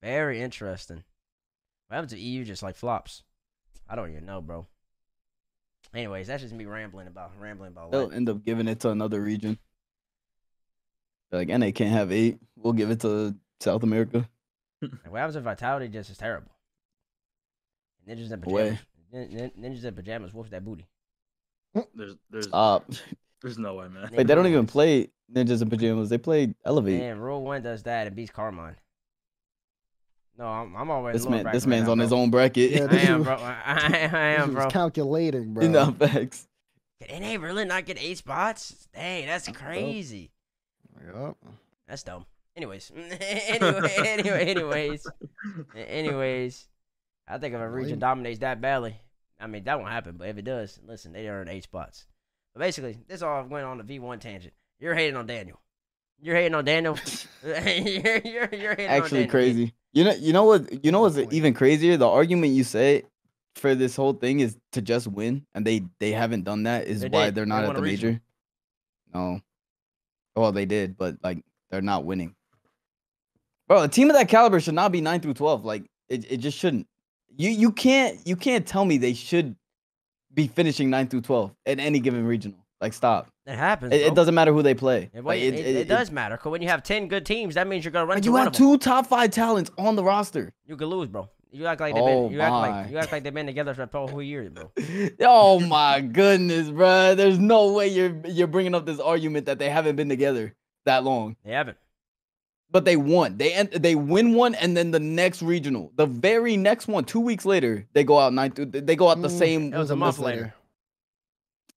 Very interesting. What happens to EU just like flops? I don't even know, bro. Anyways, that's just me rambling about They'll life. end up giving it to another region. Like NA can't have 8. We'll give it to South America. What happens if Vitality just is terrible? Ninjas in Away. pajamas. Ninjas in pajamas wolf that booty. There's Stop. there's no way, man. Wait, they don't even play Ninjas in Pajamas. They play Elevate. Man, Rule 1 does that and beats Carmine. No, I'm already This man's on his own bracket. Yeah, I am, bro. I am, This bro. is calculating, bro. No facts. Can NA really not get 8 spots? Dang, that's crazy. Yep. That's dumb. Anyways. Anyways. I think if a region dominates that badly, I mean, that won't happen. But if it does, listen, they earn 8 spots. But basically, this all went on the V1 tangent. You're hating on Daniel. You're hating on Daniel. you're hating on Actually Daniel. crazy. You know what's even crazier? The argument you said for this whole thing is to just win, and they haven't done that. Is They why did. they're They not won at a the regional. major. No, well they did, but like they're not winning. Bro, a team of that caliber should not be 9 through 12. Like it just shouldn't. You can't tell me they should be finishing 9 through 12 at any given regional. Like stop. It happens. It doesn't matter who they play. It does matter. Cause when you have 10 good teams, that means you're gonna run But into you one have of them. 2 top 5 talents on the roster. You could lose, bro. You act like Oh, you act like they've been together for the whole year, bro. Oh my goodness, bro. There's no way you're bringing up this argument that they haven't been together that long. They haven't. But they won. They win one, and then the next regional, the very next one, 2 weeks later, they go out they go out the same. It was a month later.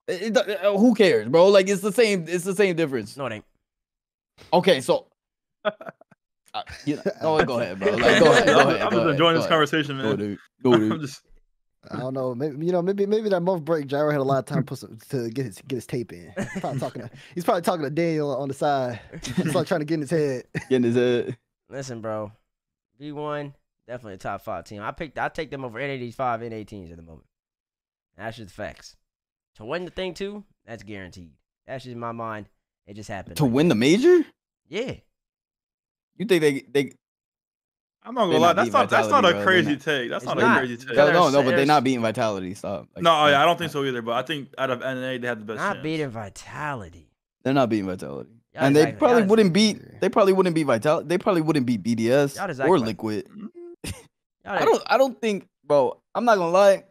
Who cares, bro? Like it's the same. It's the same difference. No, it ain't. Okay, so. Go ahead, bro. Like, go ahead. I'm just enjoying this conversation, man. Go, dude. I'm just. I don't know. Maybe that month break, Gyro had a lot of time to get his tape in. He's probably talking to Daniel on the side. He's like trying to get in his head. Get in his head. Listen, bro. V1 definitely a top 5 team. I take them over N85 N18s at the moment. That's just facts. To win the thing too, that's guaranteed. That's just in my mind. It just happened. To win the major? Yeah. You think they? I'm not gonna lie. That's not a crazy take. That's not a crazy take. No, but they're not beating Vitality. Stop. No, I don't think so either. But I think out of NA, they have the best. Not chance. beating Vitality. They're not beating Vitality. Y'all And is they acting- probably y'all is- wouldn't beat. They probably wouldn't beat Vitality. They probably wouldn't beat BDS Y'all is or acting like- Liquid. Y'all is- I don't think, bro. I'm not gonna lie.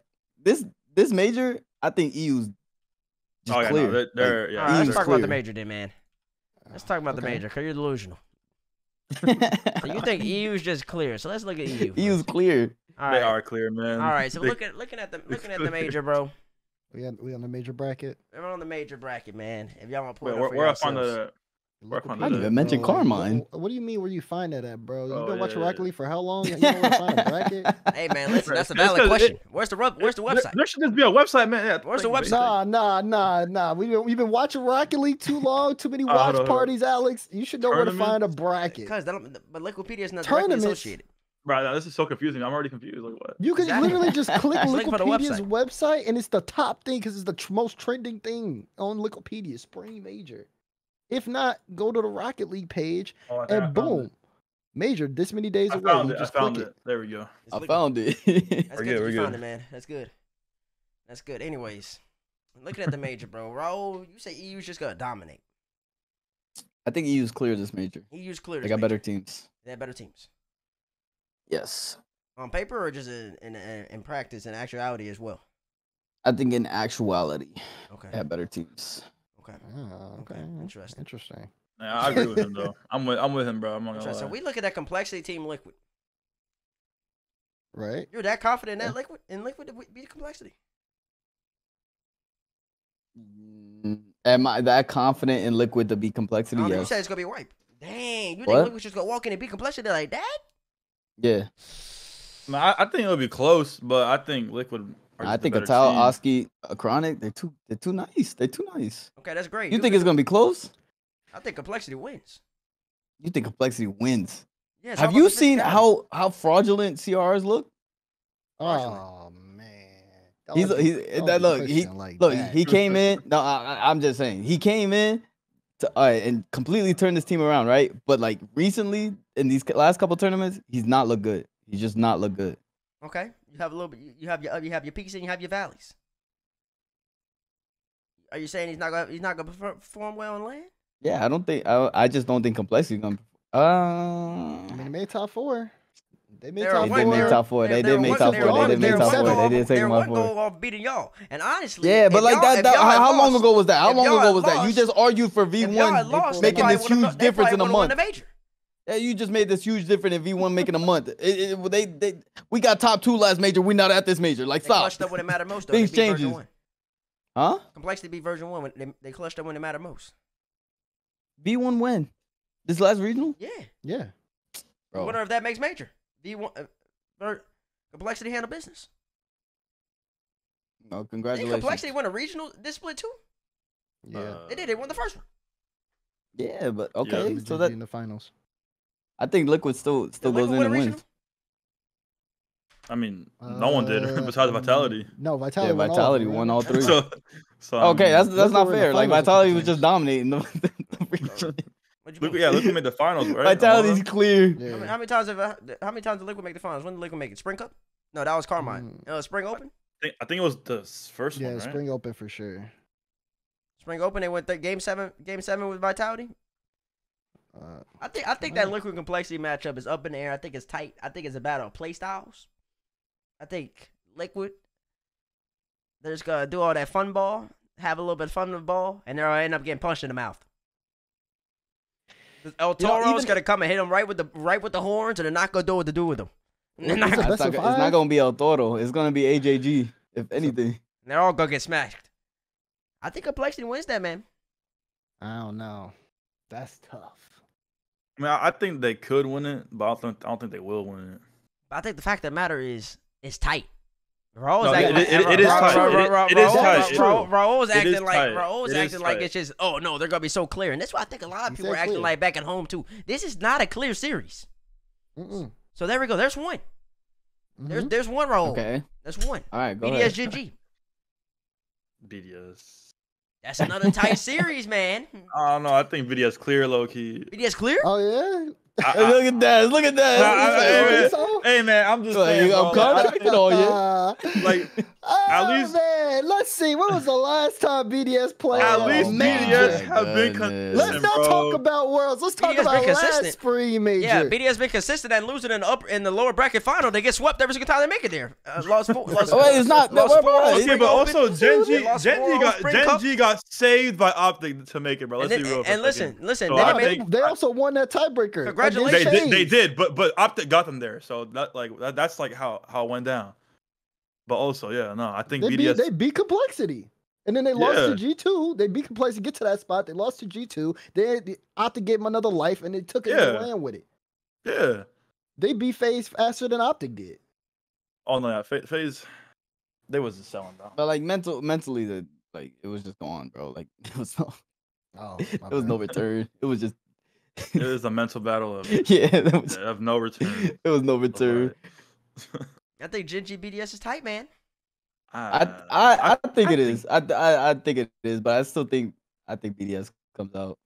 This major, I think EU's just Oh yeah, clear. no, they're All yeah. right, let's EU's talk about the clear. major then, man. Let's talk about the Okay. major, because you're delusional. So you think EU's just clear. So let's look at EU. EU's clear. All They right. are clear, man. All right, so They- looking at the major, bro. We on the major bracket. We're on the major bracket, man. If y'all want to pull Wait, it up for where I find yourselves. the? Where I find I didn't the? even mention Bro, Carmine. What do you mean where you find that at, bro? You Oh, been watching yeah, Rocket League for how long? You know where to find a bracket? Hey, man, listen, that's a It's valid 'cause question. Where's the website? There should just be a website, man. Yeah, Where's the thank you, website? Nah. We've been watching Rocket League too long. Too many Hold watch on. parties, Alex. You should know where to find a Tournaments? bracket. But Liquipedia is not directly Tournaments? associated. Bro, this is so confusing. I'm already confused. Like what? You can Exactly. literally just click Just link for the Wikipedia's website, and it's the top thing because it's the most trending thing on Wikipedia. Spring Major. If not, go to the Rocket League page, Oh, I think I and found boom, it. Major. This many days I away. found You it. I just found click it. There we go. It's I Liquid- found it. That's We're good. good, You we're found good. it, man. That's good. That's good. Anyways, looking at the major, bro. Raul, you say EU's just gonna dominate. I think EU's clear this major. EU's clear. They this got better major. teams. They have better teams Yes. on paper or just in practice and actuality as well. I think in actuality, Okay. they have better teams. Okay. Ah, Okay. Interesting. Interesting. Yeah, I agree with him though. I'm with him, bro. I'm not gonna Interesting. lie. We look at that complexity team, Liquid. Right? You're that confident in that Liquid to beat complexity. Am I that confident in Liquid to be complexity? You Yes. said it's gonna be a wipe. Dang, you think What? Liquid's just gonna walk in and beat complexity like that? Yeah. No, I think it'll be close, but I think Liquid. are I just the think better Atal, team. Oski, Chronic, they're too nice. They're too nice. Okay, that's great. You think it's gonna be close? I think complexity wins. You think complexity wins? Yeah, it's all Have about you the seen physicality. how fraudulent CRs look? Oh man. He's Don't he's don't that be look pushing like look that. he came in. No, I'm just saying he came in to and completely turned this team around, right? But like recently in these last couple tournaments, he's not looked good. He's just not looked good. Okay, you have a little bit. You have your peaks and you have your valleys. Are you saying he's not gonna perform well on land? Yeah, I don't think I just don't think complexity gonna. I mean, they made top 4. They made They were top They one- did 4. make top 4. They did make top 4. They did make top 4. They did take They're them one off 4. goal off beating y'all. And honestly, Yeah, but if like y'all- that. if y'all had How long lost- ago was that? How if long y'all ago had was that? You lost- just argued for if y'all had V1 lost, they making probably this would've huge won- they difference in a probably would've won month. the major. Yeah, you just made this huge difference in V1 making a month. We got top 2 last major. We're not at this major. Like They stop. clutched up when it mattered most. Though. Things They beat version changes. 1. Huh? Complexity beat version 1 when they clutched up when it mattered most. V1 win. This last regional? Yeah. Yeah. I wonder if that makes major. V1 complexity handle business. No, Didn't congratulations. complexity win a regional this split too? Yeah. They did. They won the first one. Yeah, but Yeah. okay. So that in the finals. I think Liquid still Did goes Liquid in win and regional? wins. I mean, no one did besides Vitality. No, Yeah, Vitality won all of Vitality them, won right? all three. So I Okay, mean, that's Liquid not were in the fair. Like finals a Vitality couple was just times. dominating. What'd you mean? yeah, Liquid made the finals, right? Vitality's clear. Yeah. How many times did Liquid make the finals? When did Liquid make it? Spring Cup? No, that was Carmine. Spring Open? I think it was the first Yeah, one, right? Spring Open for sure. Spring Open, they went game seven with Vitality. I think that Liquid Complexity matchup is up in the air. I think it's tight. I think it's a battle of play styles. I think Liquid, they're just gonna do all that fun ball, have a little bit of fun with the ball, and they'll end up getting punched in the mouth. El Toro's gonna come and hit him right with the horns, and they're not gonna do what to do with them. It's It's not gonna be El Toro. It's gonna be AJG, if anything. They're all gonna get smashed. I think Complexity wins that, man. I don't know. That's tough. I mean, I think they could win it, but I don't think they will win it. But I think the fact of the matter is, it's tight. Raul's No, acting it is tight. It is tight. Raul's It is acting like tight. Raul's It is acting like tight. it's just no, they're gonna be so clear, and that's why I think a lot of He people are said acting clear. like back at home too. This is not a clear series. Mm-mm. So there we go. There's one. Mhm. There's one Raul. Okay. That's one. All right. Go BDS ahead. GG. BDS. That's another tight series, man. I don't know. I think BDS clear, low key. BDS clear? Oh yeah. Look at that! Look at that! Hey man, I'm just Like, saying, I'm bro, contracted on you. like Oh, least- man, let's see. When was the last time BDS played? at a least major? BDS have been goodness. Let's consistent, not bro. talk about Worlds. Let's talk BDS been about consistent. last spring major. Yeah, BDS been consistent and losing in the lower bracket final. They get swept every single time they make it there. Lost four. Oh, wait, it's not. Lost Wait, four, wait, lost wait. Spring Okay, but Open. also They lost four on Spring Cup. Gen G got saved by OpTic to make it, bro. And, Let's then, be real. for and a listen, second. listen. So Then I they made, think- They also won that tiebreaker. Congratulations. against They FaZe. did, but OpTic got them there, so that's like how it went down. But also, yeah, no, I think BDS. They beat Complexity. And then they lost Yeah. to G2. They beat Complexity to get to that spot. They lost to G2. They OpTic gave them another life, and they took it and Yeah. ran with it. Yeah. They beat FaZe faster than OpTic did. Oh no, FaZe, they was just selling down. But like mentally, it was just gone, bro. Like it was no, Oh, it was no return. It was just It was a mental battle of no return. it was no return. I think Gen G BDS is tight, man. I think it is. I think it is, but I still think BDS comes out.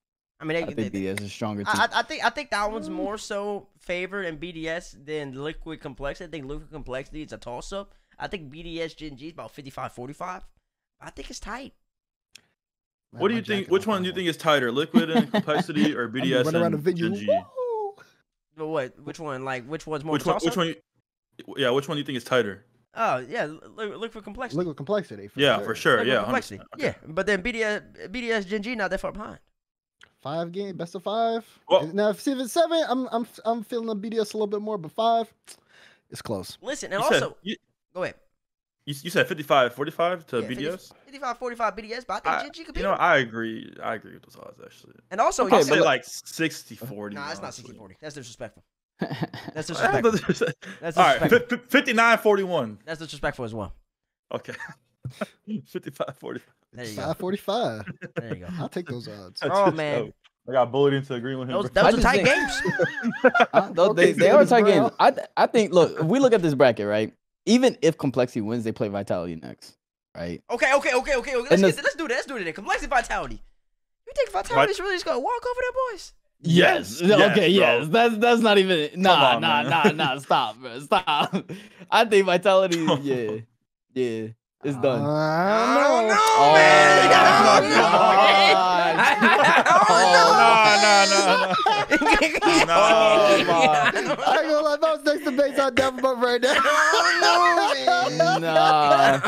I mean, I think BDS is stronger too. I think that one's more so favored in BDS than Liquid Complexity. I think Liquid Complexity is a toss up. I think BDS Gen G is about 55-45. I think it's tight. Man, What do my you think? jacket Which was one do you on. think is tighter, Liquid and Complexity or BDS running around the and venue. Gen G? Woo! But what? Which one? Like which one's more? Which one? toss Which up? one? Yeah, which one do you think is tighter? Oh yeah, Liquid Complexity. Liquid Complexity. Yeah, for sure. Liquid Yeah, Complexity. 100%. Okay. Yeah, but then BDS Gen G not that far behind. 5 game, best of 5. Well- Now, if it's 7, I'm feeling the BDS a little bit more, but 5, it's close. Listen, and You said- also go ahead. You said 55-45 to Yeah, BDS. 55-45 BDS, but I think Gen G could be. You know, I agree. I agree with those odds actually. And also, Okay, I'll you say but- like 60-40. nah, it's not honestly. 60-40. That's disrespectful. All That's disrespectful. That's All right, disrespectful. 59-41. That's disrespectful as well. Okay. 55-45. There you go. 545. There you go. I'll take those odds. Oh man, I got bullied into agreeing with him. those bro. are just tight think- games. Okay, they are tight Brown. games. I think. Look, if we look at this bracket, right? Even if Complexity wins, they play Vitality next, right? Okay. Let's And do that. Let's do it. Then. Complexity Vitality. You think Vitality's really just gonna walk over them boys? Yes. Okay. Yes, Yes. That's not even. Nah. on, man. Nah. Stop, bro. Stop. I think Vitality. Yeah. It's done. I don't know. know, Oh, man. Oh, my. I ain't gonna lie, if I was next to base, I'd dab him up right now. Nah.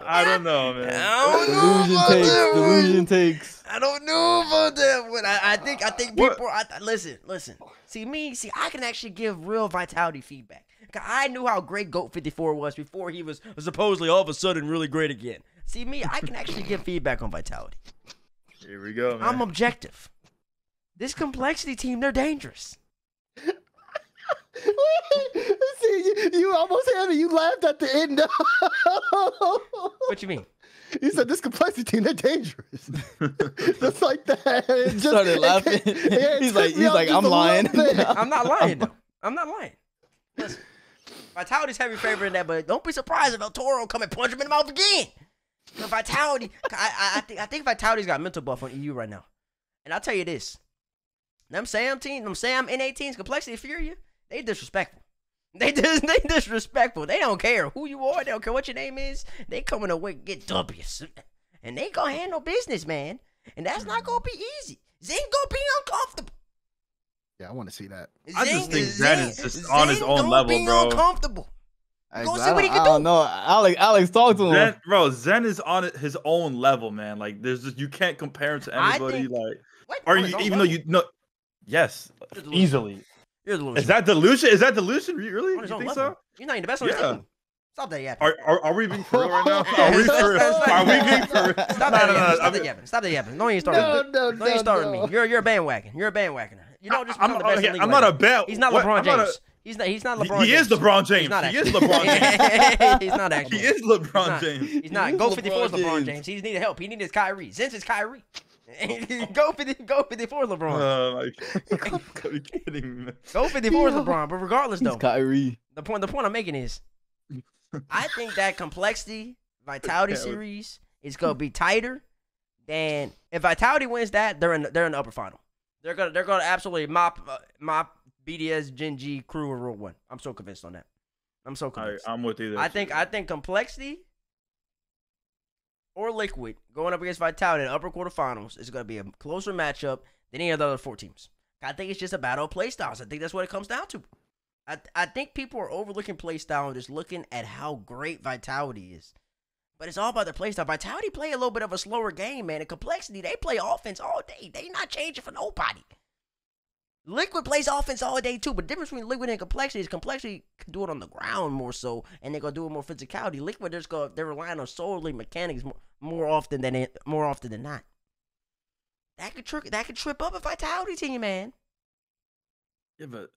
I don't know, man. Delusion takes. I don't know about that one. I think What? people. Listen. See, I can actually give real Vitality feedback. 'Cause I knew how great Goat 54 was before he was supposedly all of a sudden really great again. See, I can actually give feedback on Vitality. Here we go, man. I'm objective. This Complexity team, they're dangerous. See, you almost had me. You laughed at the end. What you mean? He said this complexity team, they're dangerous. Just like that. He started laughing. He's like, I'm lying. I'm not lying though. I'm not lying. Listen, Vitality's heavy favorite in that, but don't be surprised if El Toro come and punch him in the mouth again. So Vitality, I think Vitality's got mental buff on EU right now. And I'll tell you this. Them Sam NA teams, Complexity Furia, they disrespectful. They disrespectful. They don't care who you are. They don't care what your name is. They coming to win, get W's. And they gonna handle business, man. And that's not gonna be easy. Zing gonna be uncomfortable. Yeah, I want to see that. I just think Zen is just on his own level, bro. Uncomfortable. Go see what he can do. I don't know. Alex, talk to him. Zen is on his own level, man. Like, there's just, you can't compare him to anybody. Even though you know, yes, easily. Is that delusion? Really? You think so? You're not even the best on the team. Stop that yapping. Are we being for real right now? Are we being for real? Stop that yapping. Stop that yapping. Don't even start with me. Don't even start with me. You're a bandwagon. You're a bandwagoner. You don't just become the best in the league. I'm not a band. He's not LeBron James. He's not LeBron James. He is LeBron James. He is LeBron James. He's not actually. He is LeBron James. He's not. Go 54 is LeBron James. He needed help. He needed his Kyrie. Zen's his Kyrie. Go 54 LeBron. Are you kidding me? Go 54 LeBron. But regardless, though, Kyrie. The point I'm making is, I think that Complexity Vitality series is gonna be tighter than if Vitality wins that. They're in the upper final. They're gonna absolutely mop BDS Gen G crew or Rule 1. I'm so convinced on that. I'm so convinced. I'm with you there. I think Complexity or Liquid going up against Vitality in the upper quarterfinals is going to be a closer matchup than any of the other 4 teams. I think it's just a battle of play styles. I think that's what it comes down to. I think people are overlooking play style and just looking at how great Vitality is. But it's all about their play style. Vitality play a little bit of a slower game, man. And Complexity, they play offense all day. They not changing for nobody. Liquid plays offense all day too, but the difference between Liquid and Complexity is Complexity can do it on the ground more so, and they're gonna do it more physicality. Liquid, they're relying on solely mechanics more often than not. That could trip up a Vitality team, man. Yeah, but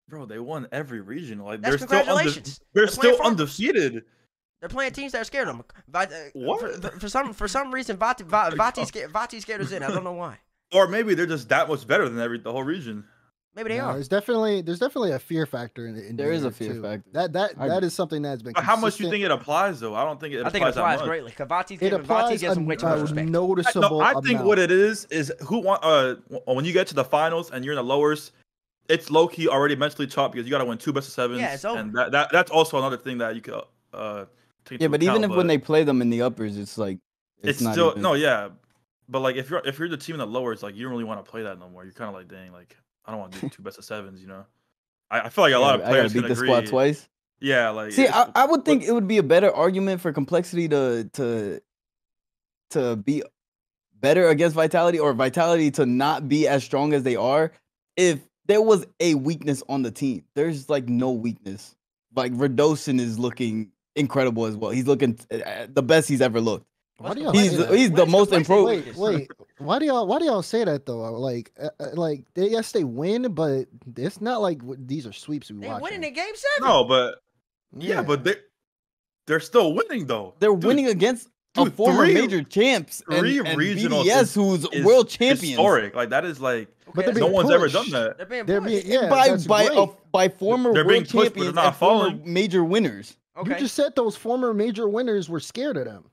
bro, they won every region. Like That's congratulations. They're still undefeated. They're playing teams that are scared of them. What? For some reason, Vati scared us in. I don't know why. Or maybe they're just that much better than the whole region. Maybe they are. There's definitely a fear factor in there is a fear factor. That is something that's been. How much do you think it applies though? I don't think it. I think it applies greatly. It applies a noticeable. I think what it is when you get to the finals and you're in the lowers, it's low key already mentally chopped because you got to win 2 best of 7s. Yeah, it's over. And that's also another thing that you could take. Yeah, but even if when they play them in the uppers, it's like it's not still even... no, yeah. But like if you're the team in the lowers, like you don't really want to play that no more. You're kind of like, dang, like I don't want to do 2 best of 7s, you know. I feel like a lot of players beat the squad twice. Yeah, like see, I would think it would be a better argument for Complexity to be better against Vitality, or Vitality to not be as strong as they are if there was a weakness on the team. There's like no weakness. Like Radosin is looking incredible as well. He's looking the best he's ever looked. He's the most improved. Wait. Why do y'all say that though? Like they win, but it's not like these are sweeps we watch. They winning in game 7. No, but but they're still winning though. They're winning against former major champs and regional BDS, who's world champions. Historic, like that is like. But no one's ever done that. They're being by former world champions and former major winners. Okay. You just said those former major winners were scared of them.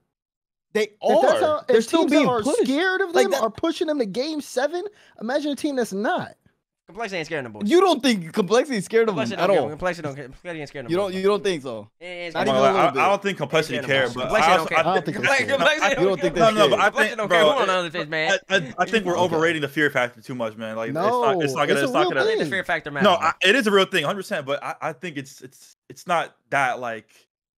They are. They're still being pushed. Scared of them, are pushing them to game 7. Imagine a team that's not. Complexity ain't scared of them boys. You don't think Complexity is scared of them at all? Complexity ain't scared of them. You don't think so? I don't think Complexity cares, but I don't think Complexity. You don't think no, but I think man. I think we're overrating the fear factor too much, man. Like no, it's not gonna. The fear factor matters. No, it is a real thing, 100%. But I think it's not that like.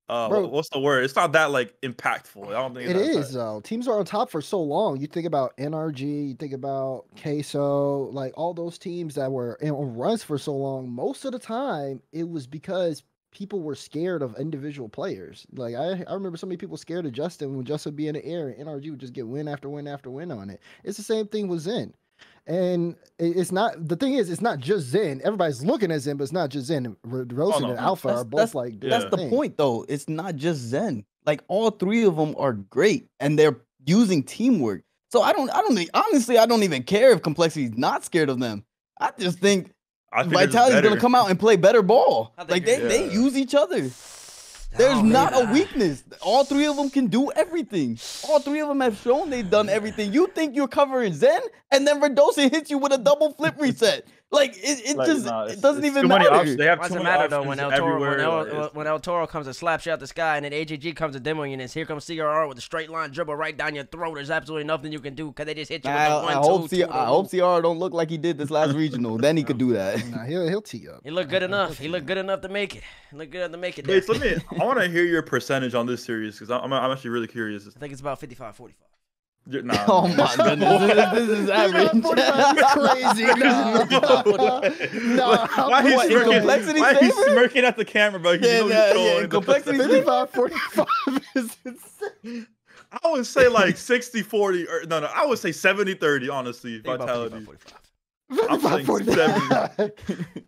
What's the word? It's not that like impactful. I don't think it is though. Teams are on top for so long. You think about NRG, you think about Queso, like all those teams that were on runs for so long. Most of the time, it was because people were scared of individual players. Like I remember so many people scared of Justin when Justin would be in the air and NRG would just get win after win after win on it. It's the same thing with Zen. And it's not, the thing is, it's not just Zen. Everybody's looking at Zen, but it's not just Zen. Rosen and Alpha are both like doing that's their the thing. point though. It's not just Zen. Like all three of them are great and they're using teamwork. So honestly, I don't even care if Complexity's not scared of them. I just think Vitality's gonna come out and play better ball. Like they use each other. There's not a weakness. All three of them can do everything. All three of them have shown they've done everything. You think you're covering Zen, and then Verdosa hits you with a double flip reset. Like it doesn't even matter. They have Why too does it many matter though options when El Toro comes and slaps you out the sky and then AJG comes to demo units? Here comes CRR with a straight line dribble right down your throat. There's absolutely nothing you can do because they just hit you with a 1-2. I hope CRR don't look like he did this last regional. Then he could do that. Nah, he'll tee up. He looked good enough. He looked good enough to make it. Wait, I want to hear your percentage on this series because I'm actually really curious. I think it's about 55-45. Nah, oh my goodness, this is average. Crazy. No. Why he's smirking at the camera, bro? Complexity 55-45 is insane. I would say like 60-40, or no, I would say 70-30, honestly. Vitality. 55-45.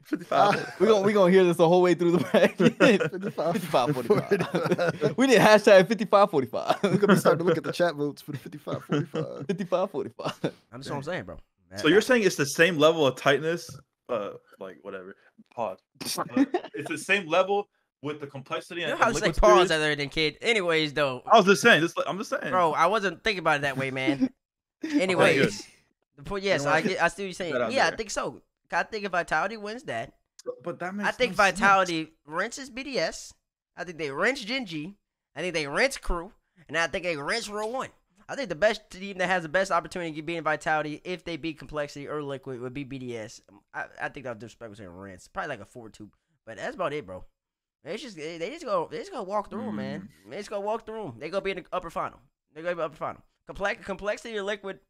55. We're gonna hear this the whole way through the bracket. 55-45. We did hashtag 55-45. We're gonna be starting to look at the chat votes for the 55-45. 55-45. That's what I'm saying, bro. So you're saying it's the same level of tightness? Like whatever. Pause. It's the same level with the complexity and I was like pause other than kid. Anyways, though. I was just saying. I'm just saying. Bro, I wasn't thinking about it that way, man. Anyways. Yes, I see what you're saying. Yeah, I think so. I think if Vitality wins that, but that makes I think Vitality rinses BDS. I think they rinse Gen.G. I think they rinse Crew, and I think they rinse Row 1. I think the best team that has the best opportunity of beating Vitality if they beat Complexity or Liquid would be BDS. I think that would disrespect saying rinse, probably like a 4-2, but that's about it, bro. They just go walk through, man. They just go walk through. They go be in the upper final. Complexity or Liquid.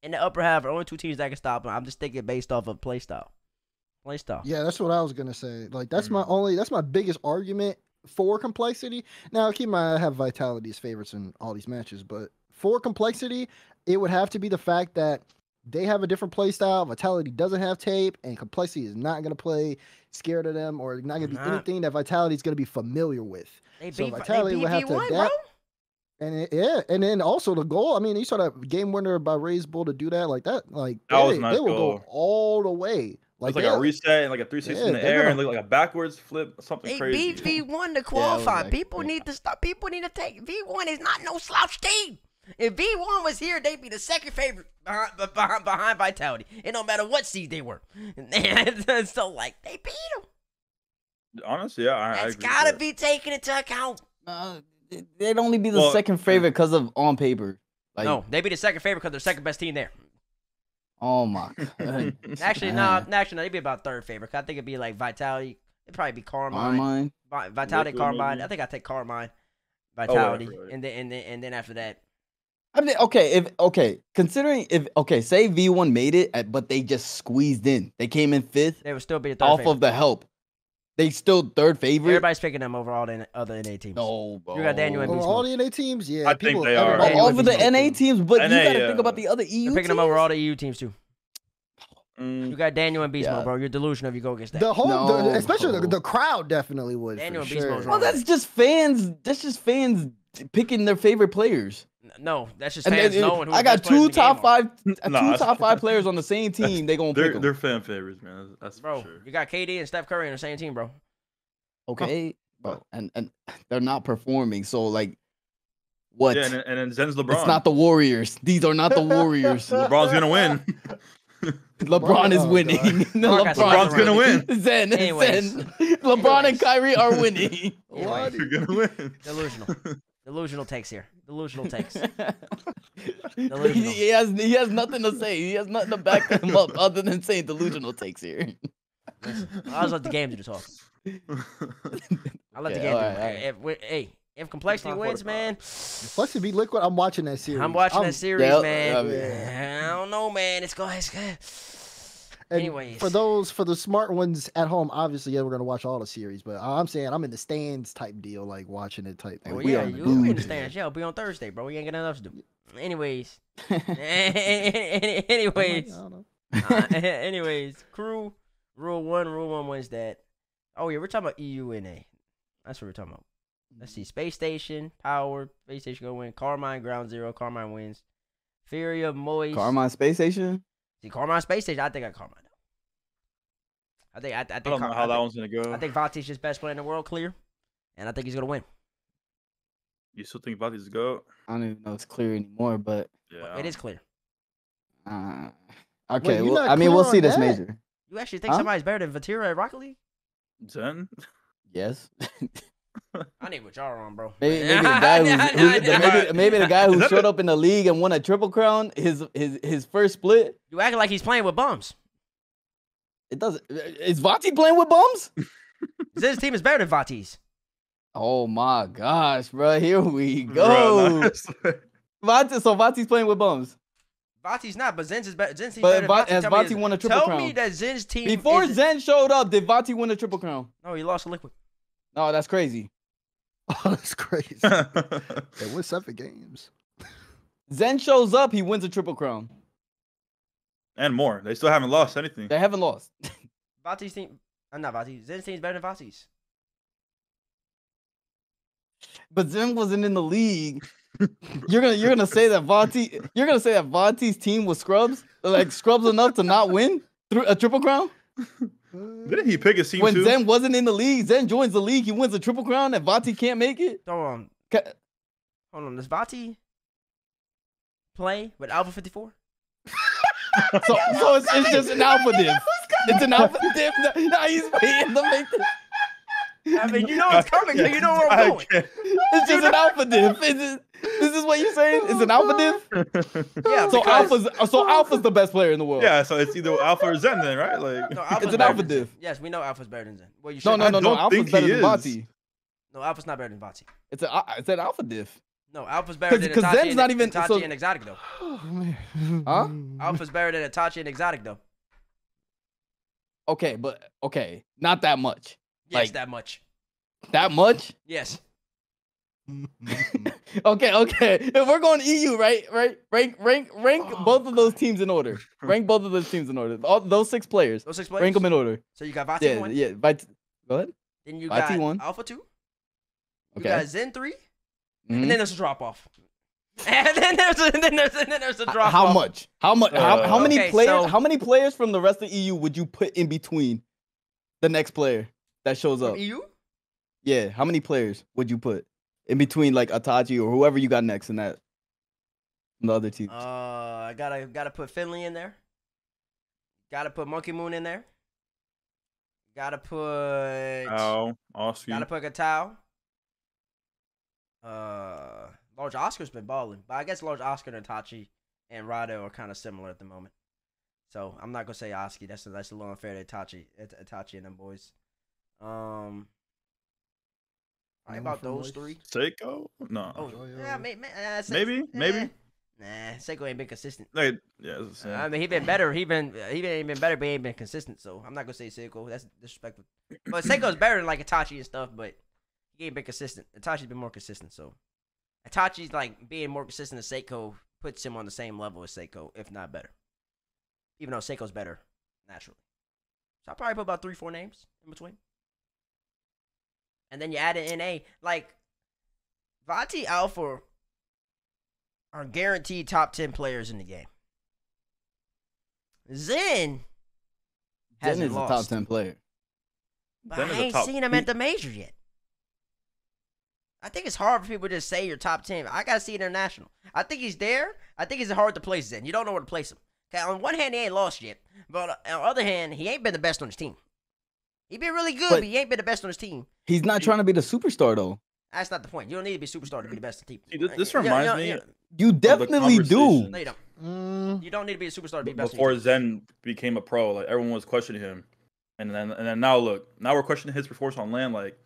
In the upper half, are only two teams that can stop them. I'm just thinking based off of play style. Yeah, that's what I was gonna say. Like that's my biggest argument for Complexity. Now keep in mind I have Vitality as favorites in all these matches, but for Complexity, it would have to be the fact that they have a different play style. Vitality doesn't have tape, and Complexity is not gonna play scared of them or not gonna be anything that Vitality is gonna be familiar with. Vitality would have to adapt. Bro? And and then also the goal. I mean, you saw that game winner by Raise Bull to do that like that. Like that was nice. They will go all the way. Like a reset and like a 360 in the air and look like a backwards flip, something crazy. They beat V1 to qualify. People need to stop. People need to take. V1 is not no slouch team. If V1 was here, they'd be the second favorite behind Vitality. It don't matter what seed they were. So like they beat them. Honestly, yeah, that's gotta be taken into account. They'd only be the second favorite because of on paper. Like, no, they'd be the second favorite because they're second best team there. Oh my god. Actually, no, they'd be about third favorite. I think it'd be like Vitality. It'd probably be Carmine. Vitality, Carmine. I think I'd take Carmine, Vitality, and then after that. I mean, considering say V1 made it, but they just squeezed in. They came in fifth. They would still be a third off favorite. of the help. They still third favorite. Everybody's picking them over all the other NA teams. No, bro. You got Daniel and Beast all the NA teams, yeah. I think they are. All of the NA teams, but you got to think about the other EU You're picking teams. them over all the EU teams too. You got Daniel and Beast Mode, bro. You're delusional if you go against that. The whole, especially the crowd, definitely would. Daniel and Beast Mode. Well, that's just fans. That's just fans picking their favorite players. No, that's just fans knowing who. I got two top five players on the same team. They gonna pick them. They're fan favorites, man. That's bro. For sure. You got KD and Steph Curry on the same team, bro. Okay, bro, and they're not performing. So like, what? Yeah, and then Zen's LeBron. It's not the Warriors. These are not the Warriors. LeBron's gonna win. LeBron is winning. LeBron's gonna win. Zen. LeBron and Kyrie are winning. You're gonna win. Delusional takes here. Delusional takes. He has nothing to say. He has nothing to back him up other than saying delusional takes here. I just let the game do the talking. I let the game do it. Hey, if Complexity wins, man. Complexity beat Liquid. I'm watching that series. I'm watching that series, man. I don't know, man. It's good. Anyways, for the smart ones at home, obviously, yeah, we're gonna watch all the series. But I'm saying I'm in the stands type deal, like watching it type. Well, yeah, you'll be in the stands. Yeah, it'll be on Thursday, bro. We ain't got nothing else to do. Anyways. I Anyways. don't know. Anyways, crew, rule one was that. Oh, yeah, we're talking about EU NA. That's what we're talking about. Let's see. Space Station, Power. Space Station go win. Carmine, Ground Zero. Carmine wins. Furia, Moist. Carmine Space Station. See, Carmine Space Station. I think I Carmine. I think I don't know how that one's gonna go. I think Vati's just best player in the world, clear, and I think he's gonna win. You still think Vati's the GOAT? I don't even know if it's clear anymore, but Yeah. It is clear. okay. you're Well, not I mean, clear we'll see on this that? major. You actually think Huh? somebody's better than Vatira at Rocket League? Zen? Yes. I need what y'all are on, bro. Maybe the guy maybe the guy Is who that showed the- up in the league and won a triple crown. His first split. You acting like he's playing with bums. It doesn't. Is Vati playing with bums? Zen's team is better than Vati's. Oh my gosh, bro! Here we Bro, go. nah, So Vati's playing with bums. Vati's not, but Zen's is better. Zen's team But better than Vati. has Tell me Vati this- won a triple Tell me crown? that Zen's team Before is... Zen showed up, did Vati win a triple crown? No, he lost to Liquid. No, that's crazy. Oh, that's crazy. They won 7 games. Zen shows up, he wins a triple crown. and more. They still haven't lost anything. They haven't lost. Vati's team... not Vati. Zen's team is better than Vati's. But Zen wasn't in the league. You're gonna say that Vati's team was scrubs? Like scrubs enough to not win through a triple crown? Didn't he pick his team When too? Zen wasn't in the league, Zen joins the league, he wins a triple crown, and Vati can't make it. Hold on. Ca- Hold on. Does Vati play with Alpha 54? So it's just an alpha div. It's an alpha div. Now he's waiting to make this. I mean, you know it's coming, so you know where I'm going. It's just an alpha div. This is what you're saying? It's an alpha div? Yeah, So because- Alpha's the best player in the world. Yeah, so it's either Alpha or Zen then, right? Like, No, Alpha's It's an better alpha than Zen. div. Yes, we know Alpha's better than Zen. Well, you No, should no, no, no. don't Alpha's think better he than is. Vati. No, Alpha's not better than Vati. It's an alpha div. No, Alpha's better than 'Cause Itachi, Zen's not even- Itachi so- and Exotic, though. Oh, man. Huh? Alpha's better than Itachi and Exotic, though. Okay, but not that much. Yes, Like- that much. That much? Yes. Okay. If we're going EU, right? Rank both of those teams in order. Rank both of those teams in order. All those 6 players. Those 6 players. Rank them in order. So you got Vati Yeah, 1. yeah. Go ahead. Then you Vati got 1. Alpha 2. You Okay. got Zen 3. Mhm. And then there's a drop off. And then there's a drop off. How much? How many Okay, players? so- How many players from the rest of EU would you put in between the next player that shows From up? EU? Yeah, how many players would you put in between like Itachi or whoever you got next in that from the other teams? I gotta put Finley in there. Gotta put Monkey Moon in there. Gotta put Oscar. Gotta put Gatao. Large Oscar's been balling, but I guess Large Oscar and Itachi and Rado are kind of similar at the moment. So I'm not gonna say Oski. That's a little unfair to Itachi and them boys. Probably about from those Moist? 3. Seiko? No. Oh Joyo. yeah, Maybe. Nah, Seiko ain't been consistent. Like, yeah, it's the same. I mean, he been better. He been better, but he ain't been consistent. So I'm not gonna say Seiko. That's disrespectful. But Seiko's better than like Itachi and stuff, but he ain't been consistent. Itachi's been more consistent. So Itachi's like being more consistent than Seiko puts him on the same level as Seiko, if not better. Even though Seiko's better naturally. So I'll probably put about 3-4 names in between. And then you add in NA. Like Vati Alpha are guaranteed top 10 players in the game. Zen Zen hasn't is a top lost. 10 player. But Zen I is a ain't top- seen him at the major yet. I think it's hard for people to just say you're top 10. I gotta see international. I think he's there. I think it's hard to place Zen. You don't know where to place him. Okay, on one hand, he ain't lost yet. But on the other hand, he ain't been the best on his team. He been really good, but he ain't been the best on his team. He's not trying to be the superstar though. That's not the point. You don't need to be a superstar to be the best on the team. See, this reminds me You definitely do. conversation. No, you don't. Mm, You don't need to be a superstar to be the best. Before on your team. Zen became a pro, like everyone was questioning him, and then now look, now we're questioning his performance on land. Like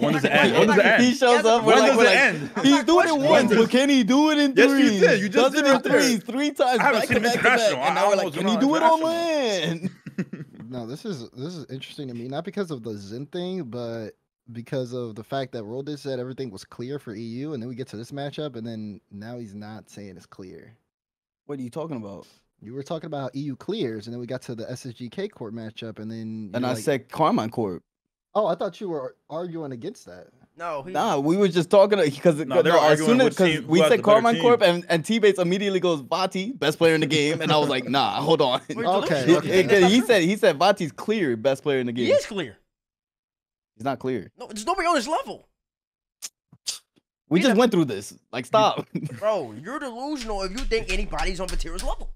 when does it end? When does it He end? shows up. When we're does like, it end? I'm He's not doing it questioning once, it. but can he do it in Yes, you threes? did. You just Does it did in it there. threes 3 times. I haven't back seen to him back to back. international. And now I we're almost like, can went he on do it on international. land? no, this is interesting to me, not because of the Zen thing, but because of the fact that Roldan said everything was clear for EU, and then we get to this matchup, and then now he's not saying it's clear. What are you talking about? You were talking about how EU clears, and then we got to the SSGK court matchup, and then And I like, said Carmine Corp. oh, I thought you were arguing against that. No, Nah, we were just talking because they were as soon arguing as which team- who we has said the better Carmine team. Corp and T-Bates immediately goes Vati, best player in the game, and I was like, nah, hold on. We're Okay, delusional. okay. That's not He true. said Vati's clear best player in the game. He is clear. He's not clear. No, there's nobody on his level. We He's just a- went through this. Like, stop. Bro, you're delusional if you think anybody's on Vatira's level.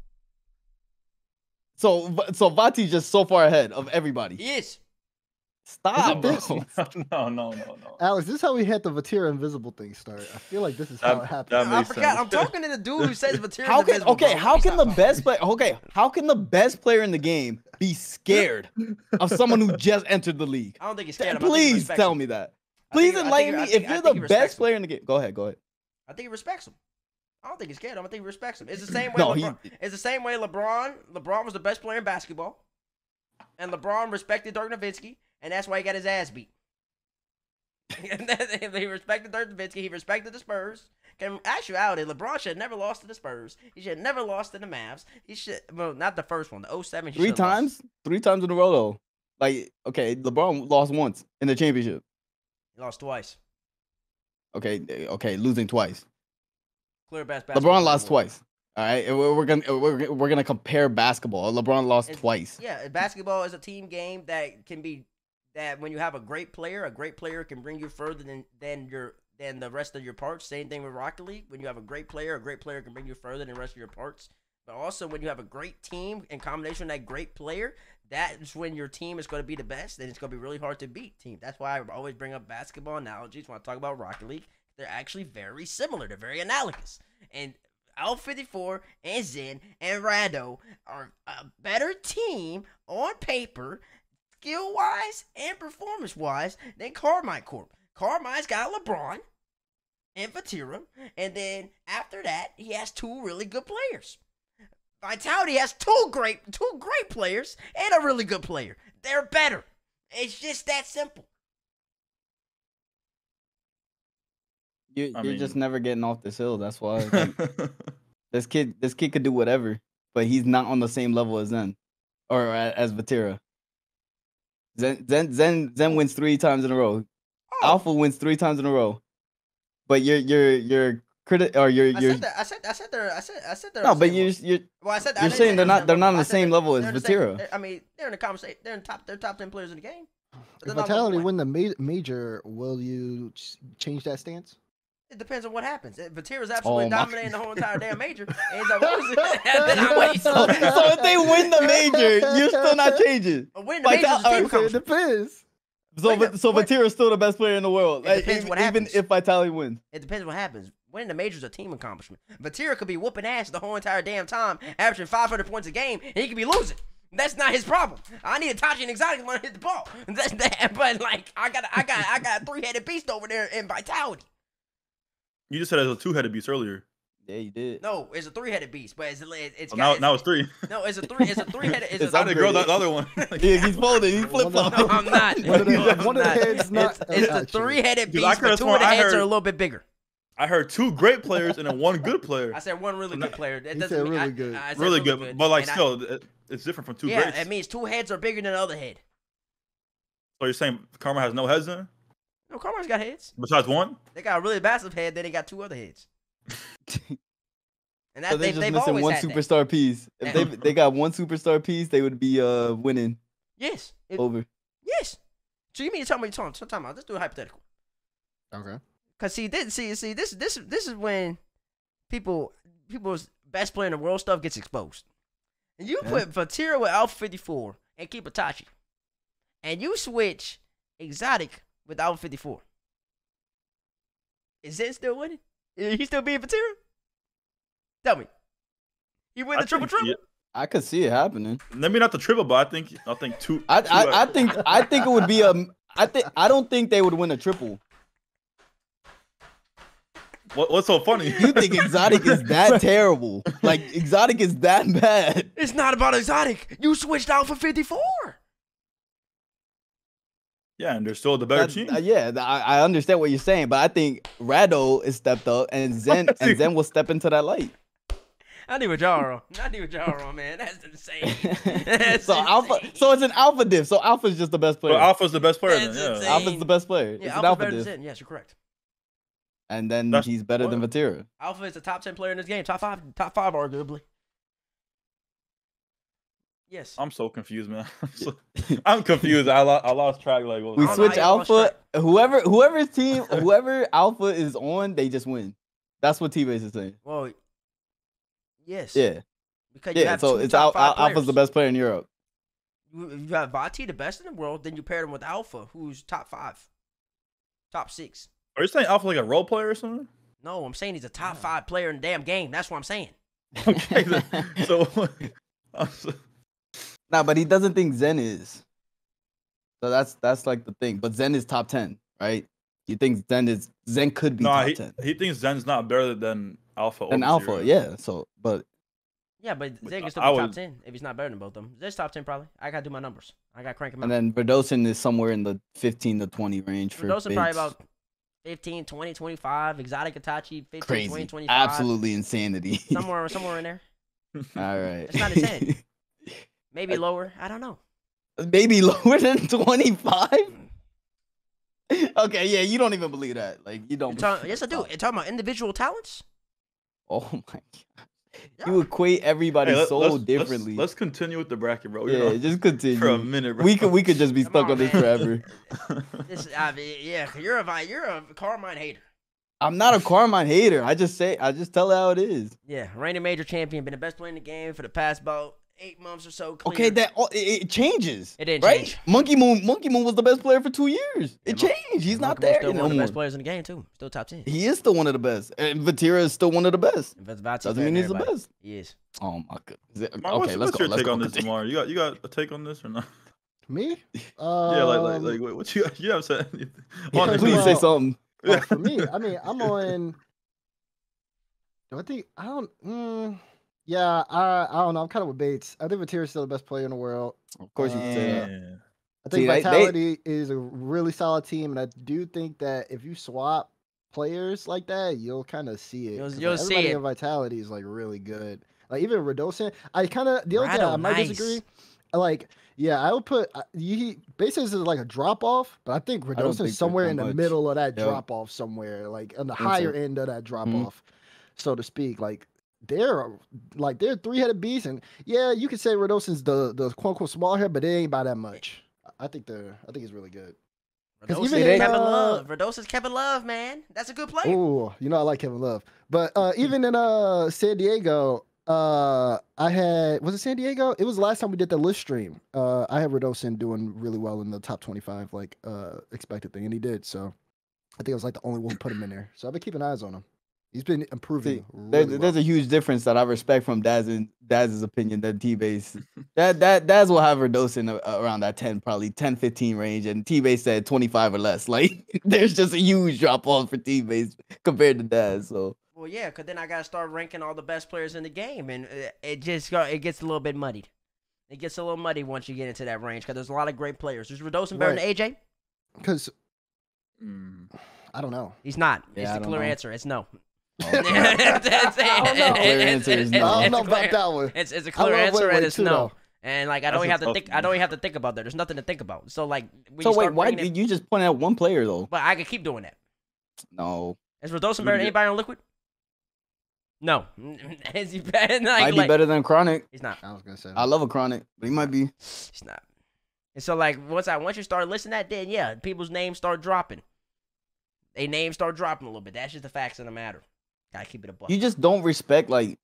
So Vati's just so far ahead of everybody. He is. Stop, bro. No. Alex, this is how we had the Vatira invisible thing start. I feel like this is how it happened. that I makes forgot. sense. I'm talking to the dude who says Vatira's How can invisible, bro. how Let me can the stop best player how can the best player in the game be scared of someone who just entered the league? I don't think he's scared of him. I think he Please respects tell him. me that. I think Please he- I enlighten me. think- I think- If I you're think he the respects best him. player in the game, go ahead. I think he respects him. I don't think he's scared of him. I think he respects him. It's the same way. No, LeBron, it's the same way LeBron. LeBron was the best player in basketball, and LeBron respected Dirk Nowitzki, and that's why he got his ass beat. He respected Dirk Nowitzki. He respected the Spurs. In actuality, LeBron should have never lost to the Spurs. He should have never lost to the Mavs. He should, well, not the first one, the 07. He Three should have lost. times? 3 times in a row though. Like, okay, LeBron lost once in the championship. He lost twice. Okay, losing twice. Clear best basketball. LeBron lost twice. All right, and we're gonna compare basketball. LeBron lost twice. Yeah, basketball is a team game that can be that when you have a great player can bring you further than the rest of your parts. Same thing with Rocket League. When you have a great player can bring you further than the rest of your parts. But also when you have a great team in combination with that great player, that's when your team is going to be the best, and it's going to be really hard to beat team. That's why I always bring up basketball analogies when I talk about Rocket League. They're actually very similar. They're very analogous. And L54 and Zen and Rado are a better team on paper, skill-wise and performance-wise, than Carmine Corp. Carmine's got LeBron and Vatira, and then after that, he has 2 really good players. Vitality has two great players and a really good player. They're better. It's just that simple. You're just never getting off this hill. That's why like, this kid could do whatever, but he's not on the same level as Zen or as Vatira. Zen wins 3 times in a row. Oh, Alpha wins 3 times in a row. But you're criti- or you're I said they're. no, but you're Well, I said I you're didn't saying say they're not on I the said same level as they're the same- Vatira. I mean, they're in the conversation. They're top 10 players in the game. But If they're not Vitality gonna win the major, will you change that stance? It depends on what happens. If Vatira's absolutely Oh my dominating the whole entire damn major, and ends up losing, then I might So if they win the major, you're still not changing. win the major is a team Vital- It accomplishment. depends. So Wait, Vatira's still the best player in the world. It Like, depends what even happens. if Vitality wins. It depends what happens. Winning the major is a team accomplishment. Vatira could be whooping ass the whole entire damn time, averaging 500 points a game, and he could be losing. That's not his problem. I need Itachi and Exotic to learn to hit the ball. That's that. But like, I got a 3-headed beast over there in Vitality. You just said it was a 2-headed beast earlier. Yeah, you did. No, it's a 3-headed beast, but it's So got now it's 3. no, it's a 3-headed. It's I didn't grow the other one. Yeah, he's folded. He's flip No, flopping. I'm not. One of the- No, I'm one of the not. heads not It's the attached. 3-headed Dude, I beast, but could've 2 sworn of the I heads are a heard- little bit bigger. I heard 2 great players and then 1 good player. I said one really good player. That He doesn't said mean really good. I said Really good, but like And still, it's different from 2 yeah, greats. it means 2 heads are bigger than the other head. So you're saying Karma has no heads then? No, Carmine's got heads. Besides 1? They got a really massive head, then they got 2 other heads. And So that they're just they've missing always one had that. superstar piece. If they got one superstar piece, they would be winning Yes. over. Yes. So you mean to tell me sometime let's do a hypothetical. Okay. Cause this is when people's best player in the world stuff gets exposed. And you put Vatira with Alpha 54 and keep Itachi. And you switch Exotic with Alpha 54. Is Zen still winning? Is he still being Vatira? Tell me. He win the triple? I could see it happening. Maybe not the triple, but I think 2. I think it would be I don't think they would win a triple. What's so funny? You think Exotic is that terrible? Like Exotic is that bad? It's not about Exotic. You switched Alpha 54. Yeah, and they're still the better team. I understand what you're saying, but I think Rado is stepped up, and Zen will step into that light. I need what y'all are on, man. That's insane. That's so insane. So it's an alpha diff. So Alpha's just the best player. But Alpha's the best player. That's Then, yeah. insane. Alpha's the best player. Yeah, It's an Alpha's alpha better than diff. Zen. Yes, you're correct. And then he's better than Vatira. Alpha is the top 10 player in this game. Top five, arguably. Yes. I'm so confused, man. I'm confused. I lost track. Like, we switch Alpha. Whoever Alpha is on, they just win. That's what T-Base is saying. Well, yes. Yeah. Because you have so two it's top five Alpha's players. the best player in Europe. You got Vati, the best in the world. Then you pair him with Alpha, who's top 5, top 6. Are you saying Alpha like a role player or something? No, I'm saying he's a top 5 player in the damn game. That's what I'm saying. Okay, so Nah, but he doesn't think Zen is. So that's like the thing. But Zen is top 10, right? You think Zen could be top 10? He thinks Zen's not better than Alpha. Than Alpha, yeah. So, but yeah, but Zen can still be top 10 if he's not better than both of them. Zen's top 10 probably. I gotta do my numbers. I gotta crank him out. And then Verdosen is somewhere in the 15 to 20 range for Verdosen bigs. probably about 15, 20, 25. Exotic Itachi 15, Crazy. 20, 25. Absolutely insanity. Somewhere in there. All right. It's not insane. Maybe lower. I don't know. Maybe lower than 25? Okay, yeah, you don't even believe that. Like, you don't. Yes, I do. You're talking about individual talents? Oh, my God. You equate everybody differently. Let's continue with the bracket, bro. Yeah, just continue. For a minute, bro. We could just be stuck on this forever. You're a Carmine hater. I'm not a Carmine hater. I just tell it how it is. Yeah, reigning major champion, been the best player in the game for the past about 8 months or so. Clear. Okay, it changes. It didn't right? change. Monkey Moon was the best player for 2 years. It changed. He's not there. Still one of the best players in the game too. Still top 10. He is still one of the best, and Vatira is still one of the best. Doesn't mean he's the best. He is. Oh my goodness. Okay, let's go. What's your take on this, Lamar? You got a take on this or not? Me? Yeah, like what you have said? Yeah, please say something. For me, I mean, I'm on. Do I think I don't? Yeah, I don't know. I'm kind of with Bates. I think Vatira is still the best player in the world. Of course, you can say that. I think Vitality is a really solid team, and I do think that if you swap players like that, you'll kind of see it. You'll see it. In Vitality is like really good. Like even Radosin, I kind of the only thing I might disagree. Like, yeah, I would put he basically is like a drop off, but I think Radosin is somewhere in the middle of that drop off, somewhere like on the higher end of that drop off, so to speak. Like they're 3-headed beasts, and yeah, you could say Radosin's the quote unquote small head, but it ain't by that much. I think he's really good. Radosin's Kevin Love, man. That's a good player. Ooh, I like Kevin Love. But even in San Diego, was it San Diego? It was the last time we did the list stream. I had Radosin doing really well in the top 25, like expected thing, and he did. So I think I was like the only one who put him in there. So I've been keeping eyes on him. He's been improving. There's a huge difference that I respect from Daz's opinion than T-Base. Daz will have Radosin around that 10, probably 10, 15 range, and T-Base said 25 or less. Like, there's just a huge drop off for T-Base compared to Daz. So. Well, yeah, because then I gotta start ranking all the best players in the game, and it gets a little bit muddied. It gets a little muddy once you get into that range because there's a lot of great players. Is Radosin better than AJ? Because I don't know. He's not. Yeah, it's the clear answer. It's no. I don't know about that one. It's a clear answer, and it's no. Though. And like I don't even have to think about that. There's nothing to think about. So like, why did you just point out one player though? But I could keep doing that. No. Is Radosin better than anybody on Liquid? No. Is he better? Might be better than Chronic. He's not. I was gonna say. I love a Chronic, but he might be. He's not. And so like once you start listening to that, then yeah, people's names start dropping. They names start dropping a little bit. That's just the facts of the matter. Gotta keep it a buck. You just don't respect, like.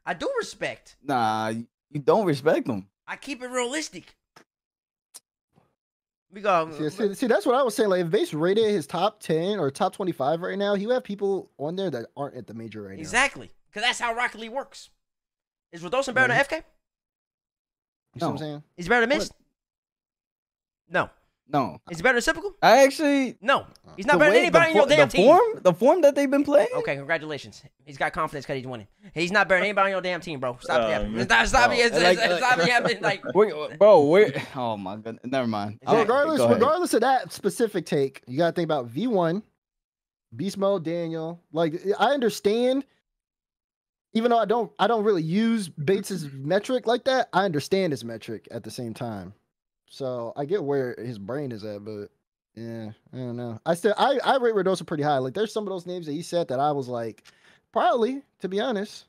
I do respect. Nah, you don't respect them. I keep it realistic. We go. See, that's what I was saying. Like, if Base rated his top 10 or top 25 right now, he would have people on there that aren't at the major right now. Exactly, because that's how Rocket League works. Is Radosin better than FK? You see what I'm saying? He's better than Mist? No. No, Is he better than Typical? I actually No, he's not the better than way- anybody in your damn team. the form that they've been playing. Okay, congratulations. He's got confidence because he's winning. He's not better than anybody on your damn team, bro. Stop yapping. man. Stop Oh, yapping. Like, We're oh my goodness, never mind. Exactly. Regardless, Go ahead. regardless of that specific take, you gotta think about V1, Beast Mode, Daniel. Like I understand, even though I don't really use Bates's metric like that. I understand his metric at the same time, so I get where his brain is at. But yeah, I don't know. I rate Redosa pretty high. Like there's some of those names that he said that I was like, probably to be honest,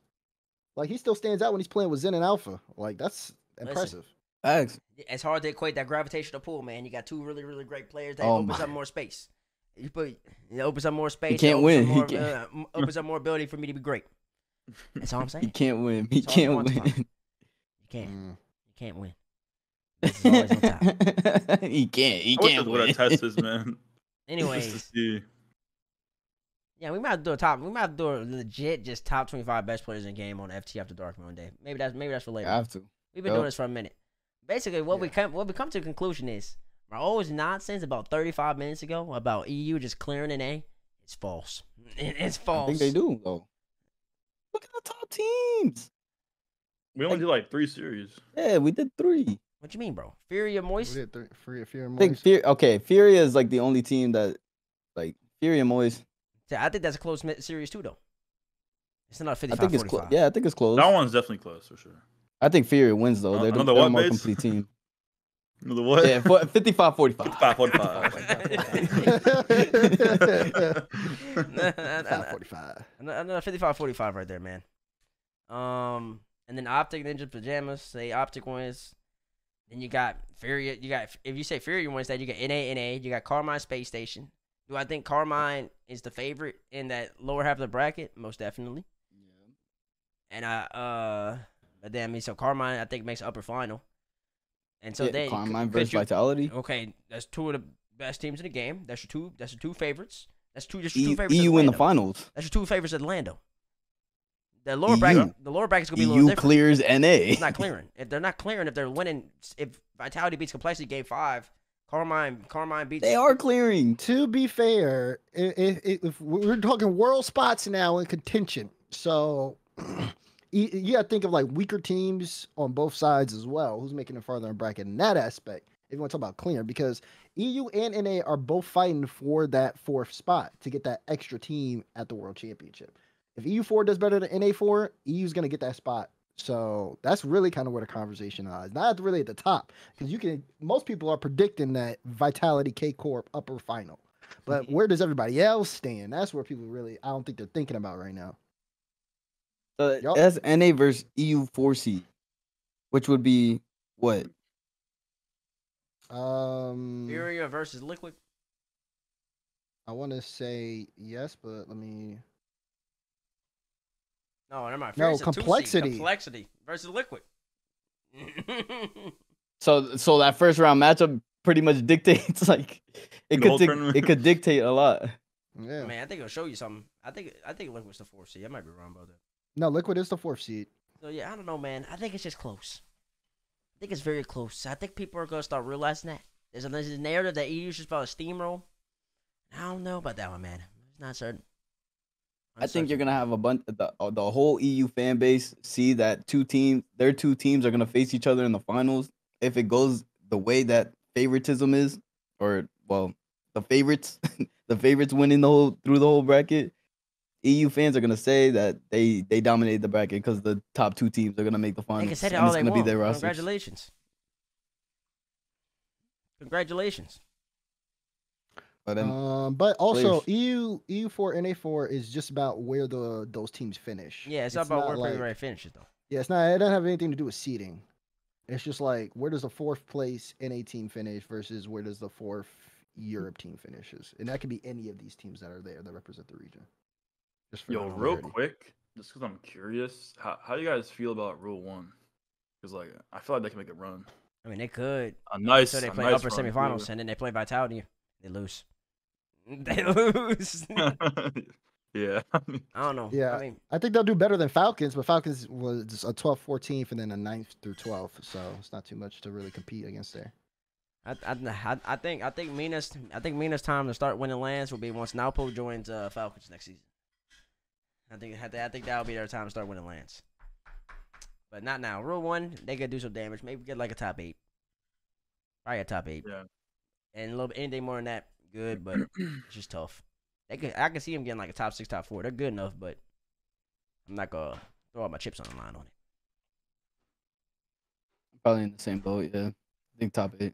like he still stands out when he's playing with Zen and Alpha. Like that's impressive. Facts. it's hard to equate that gravitational pull, man. You got two really, really great players that Oh opens my. up more space. It opens up more space. can't it win. opens He up more, can't. opens up more ability for me to be great. That's all I'm He saying. can't win. He That's all you can't want to win. find. You can't. You can't win. This is always on top. He can't. He I wish can't I would win. have tested this, man. Anyways, Just to see. yeah, we might have to do a top. We might have to do a legit just top 25 best players in the game on FT After Dark one day. Maybe that's for later. I have to. We've been Yup. doing this for a minute. Basically, what we come to the conclusion is my always nonsense about 35 minutes ago about EU just clearing an A. It's false. It's false. I think they do though. Look at the top teams. We only did like 3 series. Yeah, we did 3. What you mean, bro? Furia Moist. We did Fear and I think Moist. Furia is like the only team that like Furia and Moist. I think that's a close series too, though. It's not a I 55 think it's close. 45. Yeah, I think it's close. That one's definitely close for sure. I think Furia wins though. They're Another the what, more Bates? complete team. The what? Yeah, 55-45. 545. Another 55-45 right there, man. And then OpTic Ninja Pajamas say OpTic wins. Then you got Furia. You got, if you say Furia wins that, you got NA. You got Carmine Space Station. Do I think Carmine is the favorite in that lower half of the bracket? Most definitely. And but then I mean, so Carmine I think makes upper final. And so then Carmine versus Vitality. Okay, that's two of the best teams in the game. That's your two favorites. That's your two favorites. EU in the Orlando. finals. That's your two favorites at Orlando. The lower bracket, bracket's gonna be a little EU different. clears NA. It's not clearing. If they're not clearing, if they're winning, if Vitality beats Complexity game 5, Carmine beats. They are clearing. To be fair, if we're talking world spots now in contention, so you got to think of like weaker teams on both sides as well. Who's making it farther in bracket in that aspect? If you want to talk about clearing, because EU and NA are both fighting for that 4th spot to get that extra team at the World Championship. If EU4 does better than NA4, EU's going to get that spot. So that's really kind of where the conversation is. Not really at the top, because most people are predicting that Vitality K Corp upper final. But where does everybody else stand? That's where people really, I don't think they're thinking about right now. Yup. That's NA versus EU4 seed, which would be what? Furia versus Liquid. I want to say yes, but let me. No, never mind. No, Furia's a 2 seed. Complexity. Complexity versus Liquid. So that first round matchup pretty much dictates like The whole tournament. it could dictate a lot. Yeah. Man, I think it'll show you something. I think Liquid's the 4th seed. I might be wrong about that. No, Liquid is the 4th seed. So yeah, I don't know, man. I think it's just close. I think it's very close. I think people are gonna start realizing that there's a narrative that EU should probably steamroll. I don't know about that one, man. It's not certain. I think you're gonna have a bunch the whole EU fan base see that their two teams are gonna face each other in the finals. If it goes the way that favoritism is, or well, the favorites winning through the whole bracket, EU fans are gonna say that they dominated the bracket because the top 2 teams are gonna make the finals. They can say that and all it's they gonna want. be their rosters. Congratulations. But then, But also players. EU4 NA4 is just about where those teams finish. Yeah, it's not about where like, everybody finishes though. Yeah, it's not. It doesn't have anything to do with seeding. It's just like where does the 4th place NA team finish versus where does the 4th Europe team finishes, and that could be any of these teams that are there that represent the region. Just for Yo, clarity. real quick, just because I'm curious, how do you guys feel about Rule 1? Because like I feel like they can make a run. I mean, they could. A nice. So they a play nice upper run, semifinals, too. and then they play Vitality. They lose. They lose. Yeah. I don't know. Yeah. I mean, I think they'll do better than Falcons, but Falcons was a 12th, 14th, and then a 9th through 12th, so it's not too much to really compete against there. I think Mina's time to start winning lands will be once Nalpo joins Falcons next season. I think that'll be their time to start winning lands. But not now. Rule 1, they could do some damage. Maybe get like a top 8. Probably a top 8. Yeah. And a little bit anything more than that, good, but it's just tough. I can see them getting like a top 6, top 4. They're good enough, but I'm not gonna throw all my chips on the line on it. Probably in the same boat, yeah. I think top 8.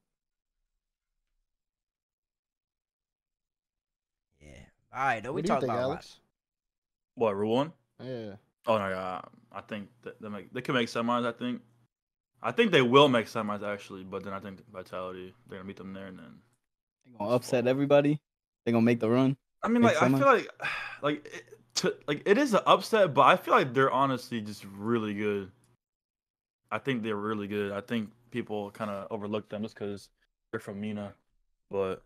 Yeah. All right, though. We What do you talked think, about Alex? What, rule 1? Yeah. Oh no, I think that they can make semis. I think they will make semis actually, but then I think Vitality they're gonna meet them there, and then They're gonna upset everybody. They're gonna make the run. I mean, Make like I semis? feel like it is an upset, but I feel like they're honestly just really good. I think they're really good. I think people kind of overlook them just because they're from Mina, but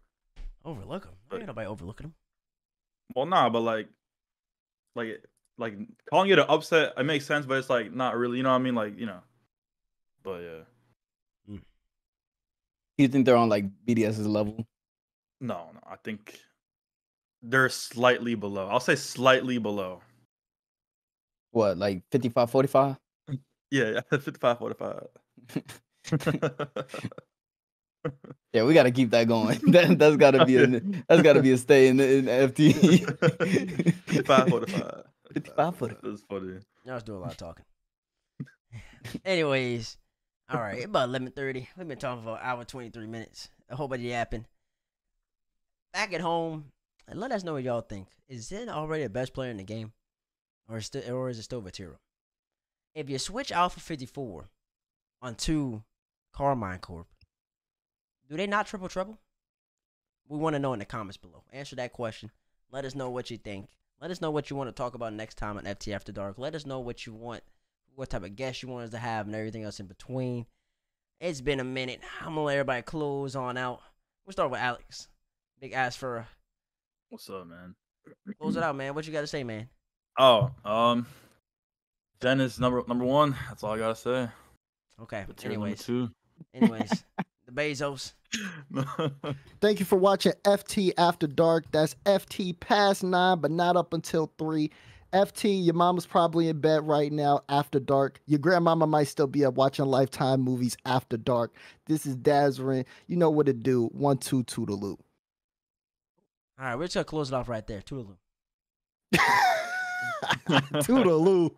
overlook them. Ain't nobody overlooking them. well, nah, but like calling it an upset, it makes sense, but it's like not really. You know what I mean? Like but yeah. You think they're on like BDS's level? No, I think they're slightly below. I'll say slightly below. What, like 55-45? Yeah, 55-45. Yeah, we gotta keep that going. That's gotta be a stay in FT. 55-45. 55-45. That's funny. Y'all was doing a lot of talking. Anyways, all right, about 11:30. We've been talking for an hour 23 minutes. A whole bunch of yapping. Back at home, and let us know what y'all think. Is Zen already the best player in the game, or is it still Vatiro? If you switch Alpha 54 onto Carmine Corp, do they not triple trouble? We want to know in the comments below. Answer that question. Let us know what you think. Let us know what you want to talk about next time on FT After Dark. Let us know what you want, what type of guests you want us to have, and everything else in between. It's been a minute. I'm gonna let everybody close on out. We'll start with Alex. Big Azfura. What's up, man? Close it out, man. What you got to say, man? Oh, Jen is number 1. That's all I gotta say. Okay. Vatiro number 2. Anyways, the Bezos. Thank you for watching FT After Dark. That's FT past 9, but not up until 3. FT, your mama's probably in bed right now after dark. Your grandmama might still be up watching Lifetime movies after dark. This is Dazzrin. You know what to do. 1, 2, toodaloo. All right, we're just going to close it off right there. Toodaloo. Toodaloo.